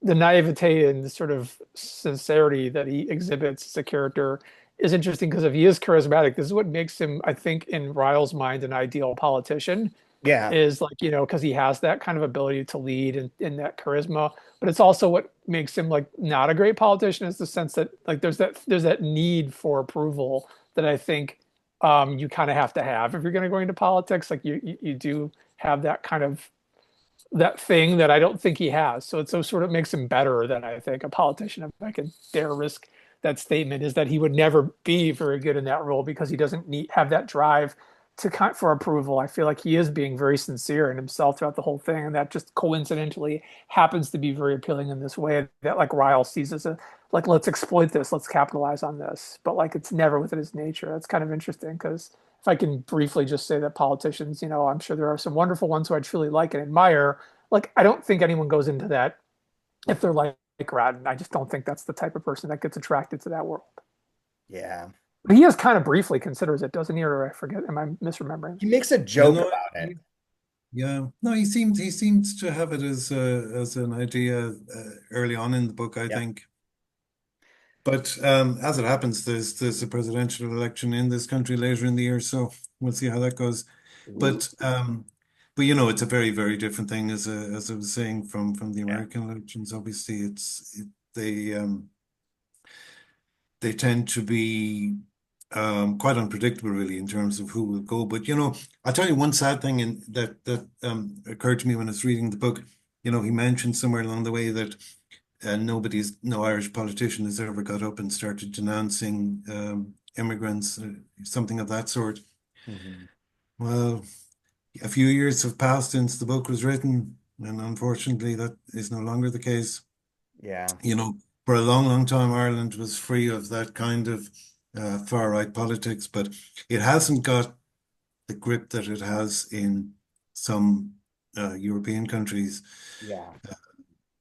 the naivete and the sort of sincerity that he exhibits as a character is interesting because if he is charismatic, this is what makes him, I think, in Ryle's mind, an ideal politician yeah, is like, because he has that kind of ability to lead and that charisma. But it's also what makes him like not a great politician is the sense that like there's that need for approval that I think you kind of have to have if you're going to go into politics. Like you do have that kind of that thing that I don't think he has. So it so sort of makes him better than I think a politician, if I can dare risk that statement, is that he would never be very good in that role because he doesn't have that drive for approval. I feel like he is being very sincere in himself throughout the whole thing, and that just coincidentally happens to be very appealing in this way that like Ryle sees as a like let's exploit this, let's capitalize on this, but like it's never within his nature. That's kind of interesting because if I can briefly just say that politicians, I'm sure there are some wonderful ones who I truly like and admire. Like I don't think anyone goes into that if they're like Grattan. I just don't think that's the type of person that gets attracted to that world. yeah. But he has kind of briefly considers it, doesn't he? Or I forget. Am I misremembering? He makes a You joke know, about it. yeah, no, he seems to have it as an idea early on in the book, I Yeah. think. But as it happens, there's a presidential election in this country later in the year, so we'll see how that goes. Ooh, But it's a very, very different thing as I was saying from the yeah. American elections. Obviously, they tend to be quite unpredictable, really, in terms of who will go. But I'll tell you one sad thing that occurred to me when I was reading the book he mentioned somewhere along the way that no Irish politician has ever got up and started denouncing immigrants, something of that sort. Mhm. Well, a few years have passed since the book was written, and unfortunately, that is no longer the case. Yeah. You know, for a long, long time, Ireland was free of that kind of far right politics, but it hasn't got the grip that it has in some European countries. Yeah.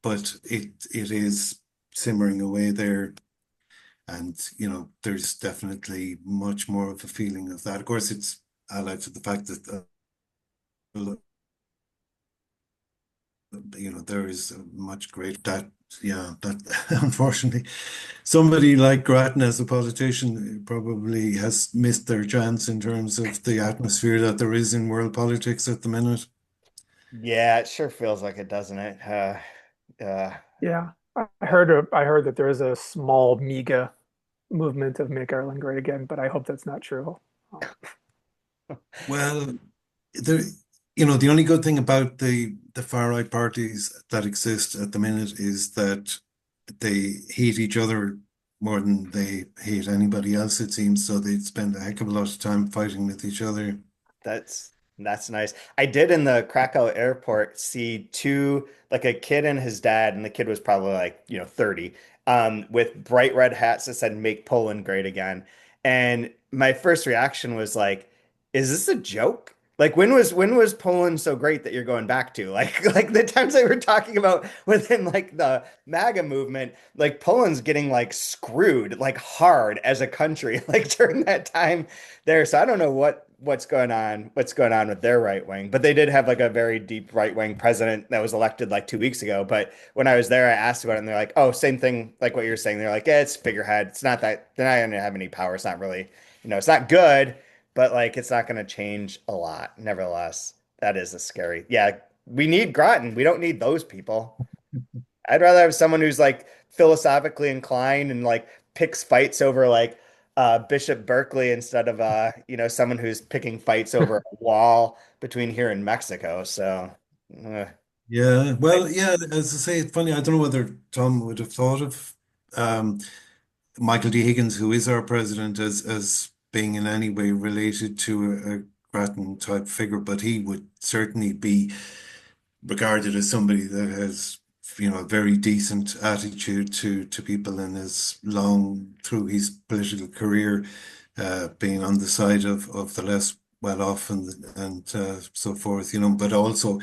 But it is simmering away there. And, there's definitely much more of a feeling of that. Of course, it's allied to the fact that, there is a much greater that, yeah, that unfortunately, somebody like Grattan as a politician probably has missed their chance in terms of the atmosphere that there is in world politics at the minute. Yeah, it sure feels like it, doesn't it? Uh, Yeah. I heard that there is a small MEGA movement of Make Ireland Great Again, but I hope that's not true. Well, there, the only good thing about the far right parties that exist at the minute is that they hate each other more than they hate anybody else, it seems. So they spend a heck of a lot of time fighting with each other. that's nice. I did in the Krakow airport see two, like a kid and his dad, and the kid was probably like, 30, with bright red hats that said "Make Poland Great Again." And my first reaction was like, is this a joke? Like when was Poland so great that you're going back to? Like the times they were talking about within like the MAGA movement, like Poland's getting like screwed like hard as a country like during that time there. So I don't know what's going on with their right wing, but they did have like a very deep right wing president that was elected like 2 weeks ago. But when I was there, I asked about it, and they're like, "Oh, same thing, like what you're saying." They're like, "Yeah, it's figurehead. It's not that they're not going to have any power. It's not really, it's not good, but like it's not going to change a lot. Nevertheless, that is a scary. Yeah, we need Groton. We don't need those people. I'd rather have someone who's like philosophically inclined and like picks fights over like Bishop Berkeley instead of someone who's picking fights over a wall between here and Mexico. So uh, Yeah, well, yeah, as I say, it's funny. I don't know whether Tom would have thought of um, Michael D. Higgins, who is our president, as being in any way related to a Grattan type figure, but he would certainly be regarded as somebody that has, a very decent attitude to people and has long through his political career being on the side of the less well off and so forth, but also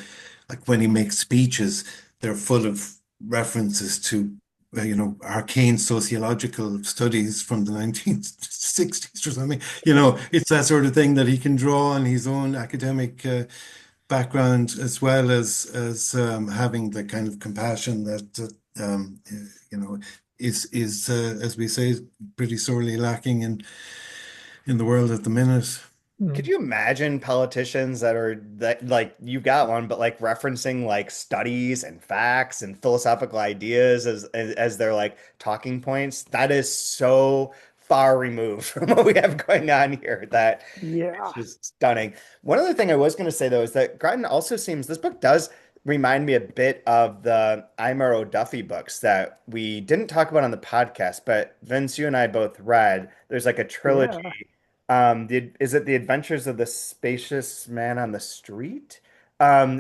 like when he makes speeches, they're full of references to arcane sociological studies from the 1960s or something. It's that sort of thing that he can draw on his own academic background as well as having the kind of compassion that you know is as we say pretty sorely lacking in the world at the minute. could Mm. you imagine politicians that are that like you got one, but like referencing like studies and facts and philosophical ideas as their like talking points? That is so far removed from what we have going on here that it's Yeah. just stunning. One other thing I was going to say though is that Grattan also seems this book does remind me a bit of the Imar O'Duffy books that we didn't talk about on the podcast, but Vince, you and I both read. There's like a trilogy Yeah. is it The Adventures of the Spacious Man on the Street?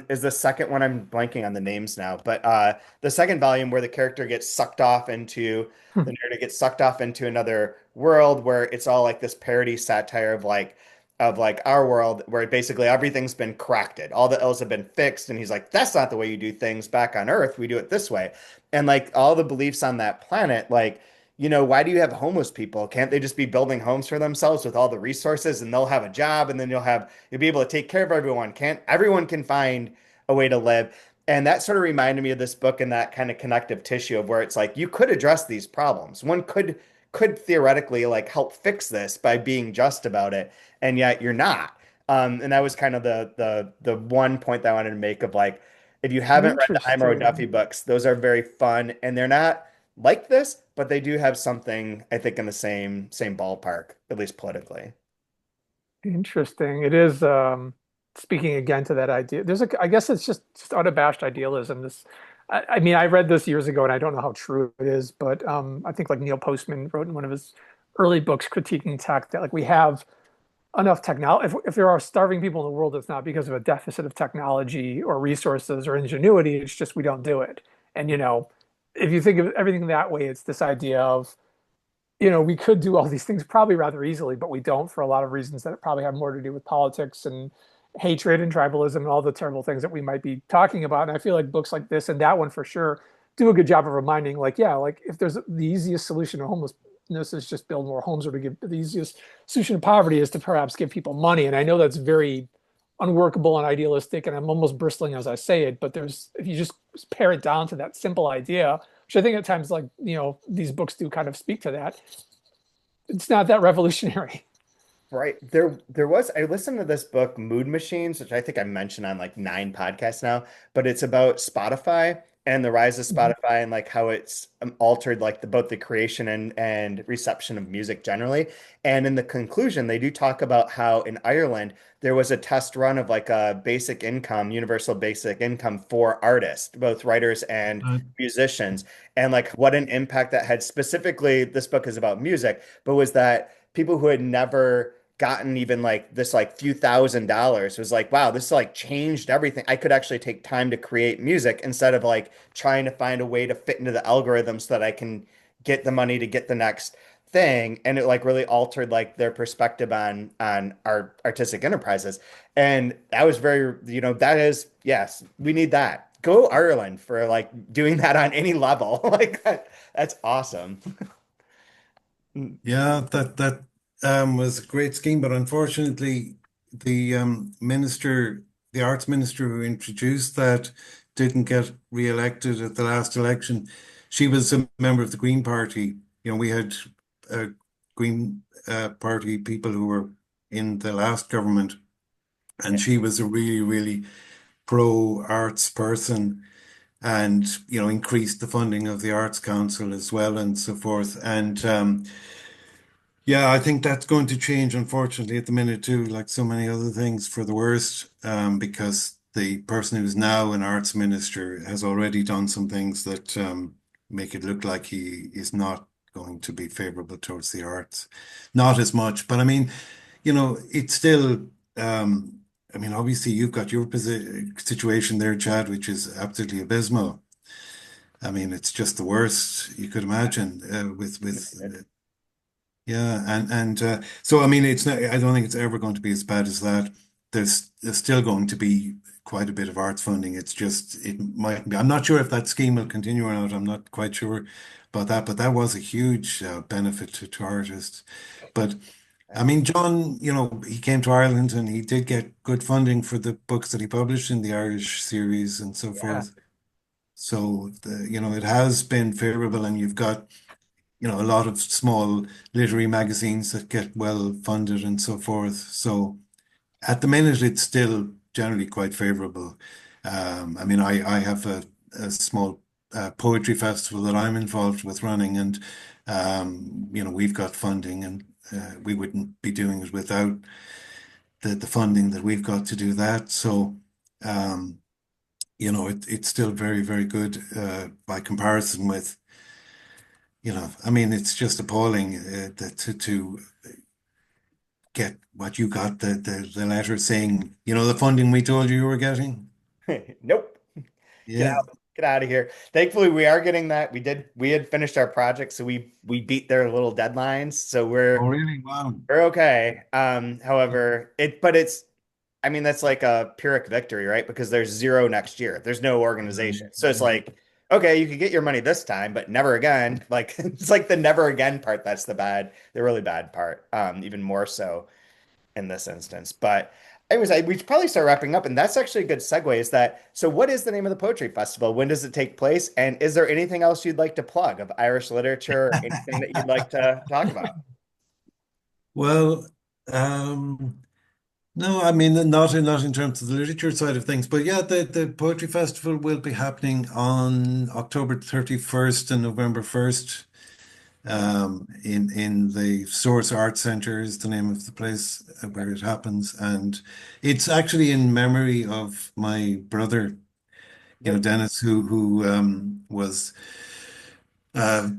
Is the second one. I'm blanking on the names now, but the second volume where the character gets sucked off into Hmm. the narrator gets sucked off into another world where it's all like this parody satire of like our world where basically everything's been corrected. All the ills have been fixed, and he's like, that's not the way you do things back on Earth. We do it this way. And like all the beliefs on that planet, like why do you have homeless people? Can't they just be building homes for themselves with all the resources and they'll have a job and then you'll be able to take care of everyone? Can't everyone can find a way to live? And that sort of reminded me of this book and that kind of connective tissue of where it's like you could address these problems. One could theoretically like help fix this by being just about it, and yet you're not. And that was kind of the one point that I wanted to make of like if you haven't read the Imro Interesting. Duffy books, those are very fun and they're not like this, but they do have something, I think, in the same ballpark, at least politically. Interesting. It is. speaking again to that idea, I guess it's just unabashed idealism. I mean, I read this years ago, and I don't know how true it is, but I think like Neil Postman wrote in one of his early books critiquing tech that like we have enough technology. If there are starving people in the world, it's not because of a deficit of technology or resources or ingenuity. It's just we don't do it. And if you think of everything that way, it's this idea of we could do all these things probably rather easily, but we don't for a lot of reasons that probably have more to do with politics and hatred and tribalism and all the terrible things that we might be talking about. And I feel like books like this and that one for sure do a good job of reminding, like, yeah, like if there's the easiest solution to homelessness is just build more homes, or to give the easiest solution to poverty is to perhaps give people money. And I know that's very unworkable and idealistic, and I'm almost bristling as I say it, but if you just pare it down to that simple idea, which I think at times, like, these books do kind of speak to that, it's not that revolutionary. Right. I listened to this book, Mood Machines, which I think I mentioned on like 9 podcasts now, but it's about Spotify and the rise of Mhm. Spotify and like how it's altered like both the creation and reception of music generally. And in the conclusion, they do talk about how in Ireland there was a test run of like a basic income, universal basic income for artists, both writers and Uh, musicians, and like what an impact that had. Specifically, this book is about music, but was that people who had never gotten even like this like few $1,000s was like, wow, this like changed everything. I could actually take time to create music instead of like trying to find a way to fit into the algorithm so that I can get the money to get the next thing. And it like really altered like their perspective on our artistic enterprises. And that was very, that is, yes, we need that. Go Ireland for like doing that on any level. Like that's awesome. yeah, that was a great scheme, but unfortunately, the the arts minister who introduced that didn't get re-elected at the last election. She was a member of the Green Party. We had Green Party people who were in the last government, and she was a really, really pro-arts person, and increased the funding of the Arts Council as well, and so forth. And yeah, I think that's going to change, unfortunately, at the minute too, like so many other things for the worst, because the person who's now an arts minister has already done some things that make it look like he is not going to be favorable towards the arts. Not as much, but I mean, it's still, I mean, obviously you've got your situation there, Chad, which is absolutely abysmal. I mean, it's just the worst you could imagine, with yeah, and so I mean, it's not. I don't think it's ever going to be as bad as that. There's still going to be quite a bit of arts funding. It's just it might be. I'm not sure if that scheme will continue or not. I'm not quite sure about that. But that was a huge benefit to artists. But I mean, John, he came to Ireland and he did get good funding for the books that he published in the Irish series and so Yeah. forth. So it has been favorable, and you've got a lot of small literary magazines that get well funded and so forth. So at the minute, it's still generally quite favorable. I mean, I have a small poetry festival that I'm involved with running, and we've got funding, and we wouldn't be doing it without the funding that we've got to do that. So, um, it's still very, very good by comparison with I mean, it's just appalling that to get what you got, the letter saying, the funding we told you were getting. Nope. Get Yeah. out. Get out of here. Thankfully, we are getting that. We had finished our project, so we beat their little deadlines. So Oh, really? Wow. we're okay. However, I mean, that's like a Pyrrhic victory, right? Because there's zero next year. There's no organization. So it's like, okay, you could get your money this time, but never again. Like it's like the never again part that's the really bad part. Even more so in this instance. But we should probably start wrapping up, and that's actually a good segue. Is that so? What is the name of the poetry festival? When does it take place? And is there anything else you'd like to plug of Irish literature or anything that you'd like to talk about? Well, um, no, I mean not in terms of the literature side of things, but yeah, the poetry festival will be happening on October 31st and November 1st. in the Source Art Center is the name of the place where it happens, and it's actually in memory of my brother, Yep. Dennis, who was uh,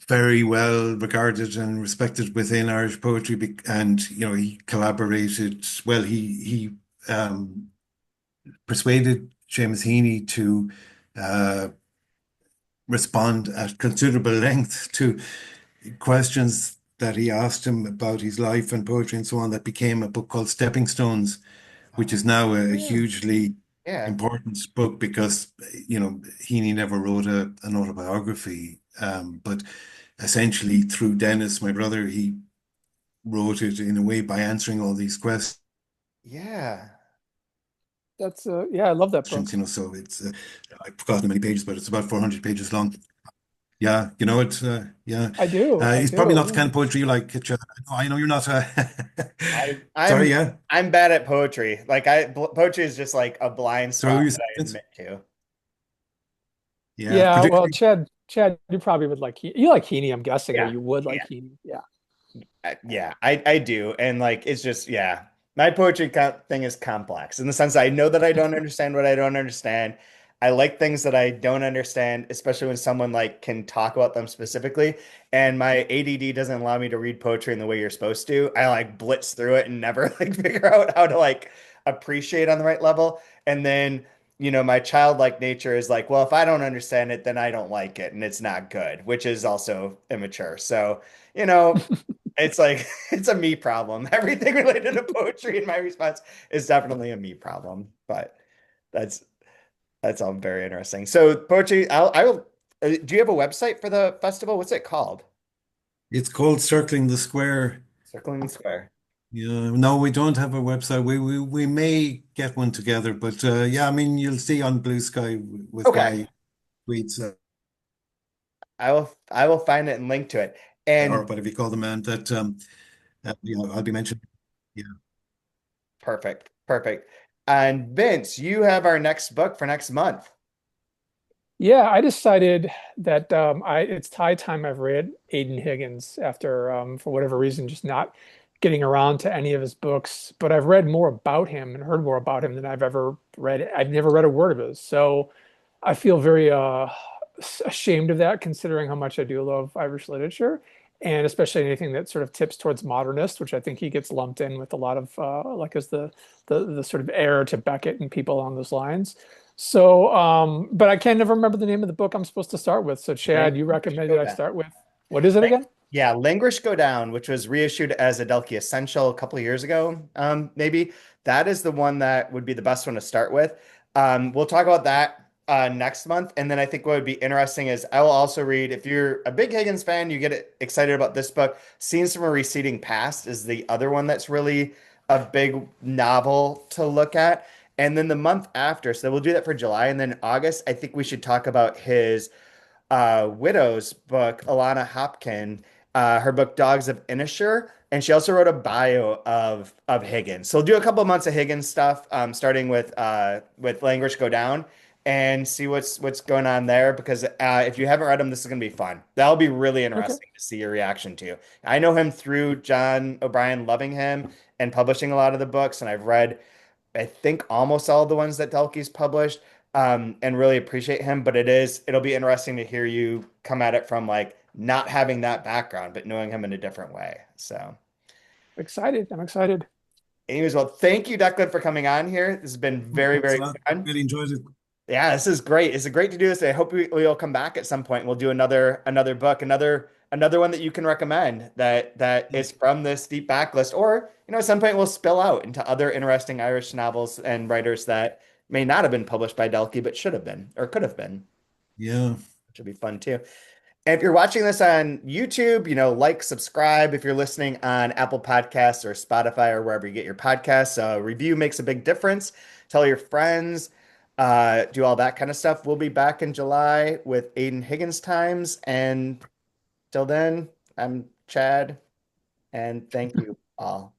very well regarded and respected within Irish poetry, and he collaborated. Well, he persuaded Seamus Heaney to uh, respond at considerable length to questions that he asked him about his life and poetry and so on. That became a book called Stepping Stones, which is now a Yeah. hugely Yeah. important book because Heaney never wrote an autobiography, but essentially through Dennis, my brother, he wrote it in a way by answering all these questions. Yeah. That's yeah, I love that book. So it's I've forgotten how many pages, but it's about 400 pages long. Yeah, yeah. I do, I It's probably not the do. kind of poetry you like. I know you're not. I Sorry, I'm yeah. I'm bad at poetry. Like poetry is just like a blind So spot you that I said, admit to. yeah, Yeah, well, particularly, Chad, you probably would like you like Heaney, I'm guessing, or Yeah. you would like Yeah. Heaney. Yeah. Yeah, I do. And like it's just yeah. My poetry thing is complex in the sense that I know that I don't understand what I don't understand. I like things that I don't understand, especially when someone like can talk about them specifically. And my ADD doesn't allow me to read poetry in the way you're supposed to. I like blitz through it and never like figure out how to like appreciate on the right level. And then, my childlike nature is like, well, if I don't understand it, then I don't like it and it's not good, which is also immature. So, you know, it's like it's a me problem. Everything related to poetry in my response is definitely a me problem. But that's that's all very interesting. So poetry, I will. Do you have a website for the festival? What's it called? it's called Circling the Square. Circling the Square. Yeah, no, we don't have a website. We may get one together, but yeah, I mean, you'll see on Blue Sky with Okay, my tweets I will find it and link to it. or And whatever you call them, and that I'll be mentioning. Yeah, perfect, perfect. And Vince, you have our next book for next month. Yeah, I decided that I it's high time I've read Aidan Higgins after for whatever reason just not getting around to any of his books. But I've read more about him and heard more about him than I've ever read. I've never read a word of his. So I feel very ashamed of that considering how much I do love Irish literature and especially anything that sort of tips towards modernist, which I think he gets lumped in with a lot of like as the sort of heir to Beckett and people along those lines. So, but I can never remember the name of the book I'm supposed to start with. So, Chad, you Language recommended Go I Down. start with what is it again? Yeah, Language Go Down, which was reissued as a Delkey Essential a couple of years ago, maybe. That is the one that would be the best one to start with. We'll talk about that next month. And then I think what would be interesting is I will also read, if you're a big Higgins fan, you get excited about this book. Scenes from a Receding Past is the other one that's really a big novel to look at. And then the month after, so we'll do that for July. And then August, I think we should talk about his widow's book, Alana Hopkin, her book Dogs of Inisher, and she also wrote a bio of Higgins. So we'll do a couple of months of Higgins stuff, starting with Language Go Down, and see what's going on there. Because if you haven't read them, this is going to be fun. That'll be really Okay, interesting to see your reaction to. I know him through John O'Brien loving him and publishing a lot of the books, and I've read I think almost all the ones that Delkey's published, and really appreciate him. But it'll be interesting to hear you come at it from like not having that background, but knowing him in a different way. So, excited. I'm excited. anyways, well, thank you, Declan, for coming on here. This has been very, thanks very a lot. fun. Really enjoyed it. Yeah, this is great. It's great to do this. I hope we'll come back at some point. We'll do another book, another one that you can recommend that Yeah, is from this deep backlist, or at some point we'll spill out into other interesting Irish novels and writers that may not have been published by Delkey, but should have been or could have been, yeah, which would be fun too. And if you're watching this on YouTube, like, subscribe. If you're listening on Apple Podcasts or Spotify or wherever you get your podcasts, a review makes a big difference. Tell your friends, do all that kind of stuff. We'll be back in July with Aidan Higgins Times. And till then, I'm Chad, and thank you all.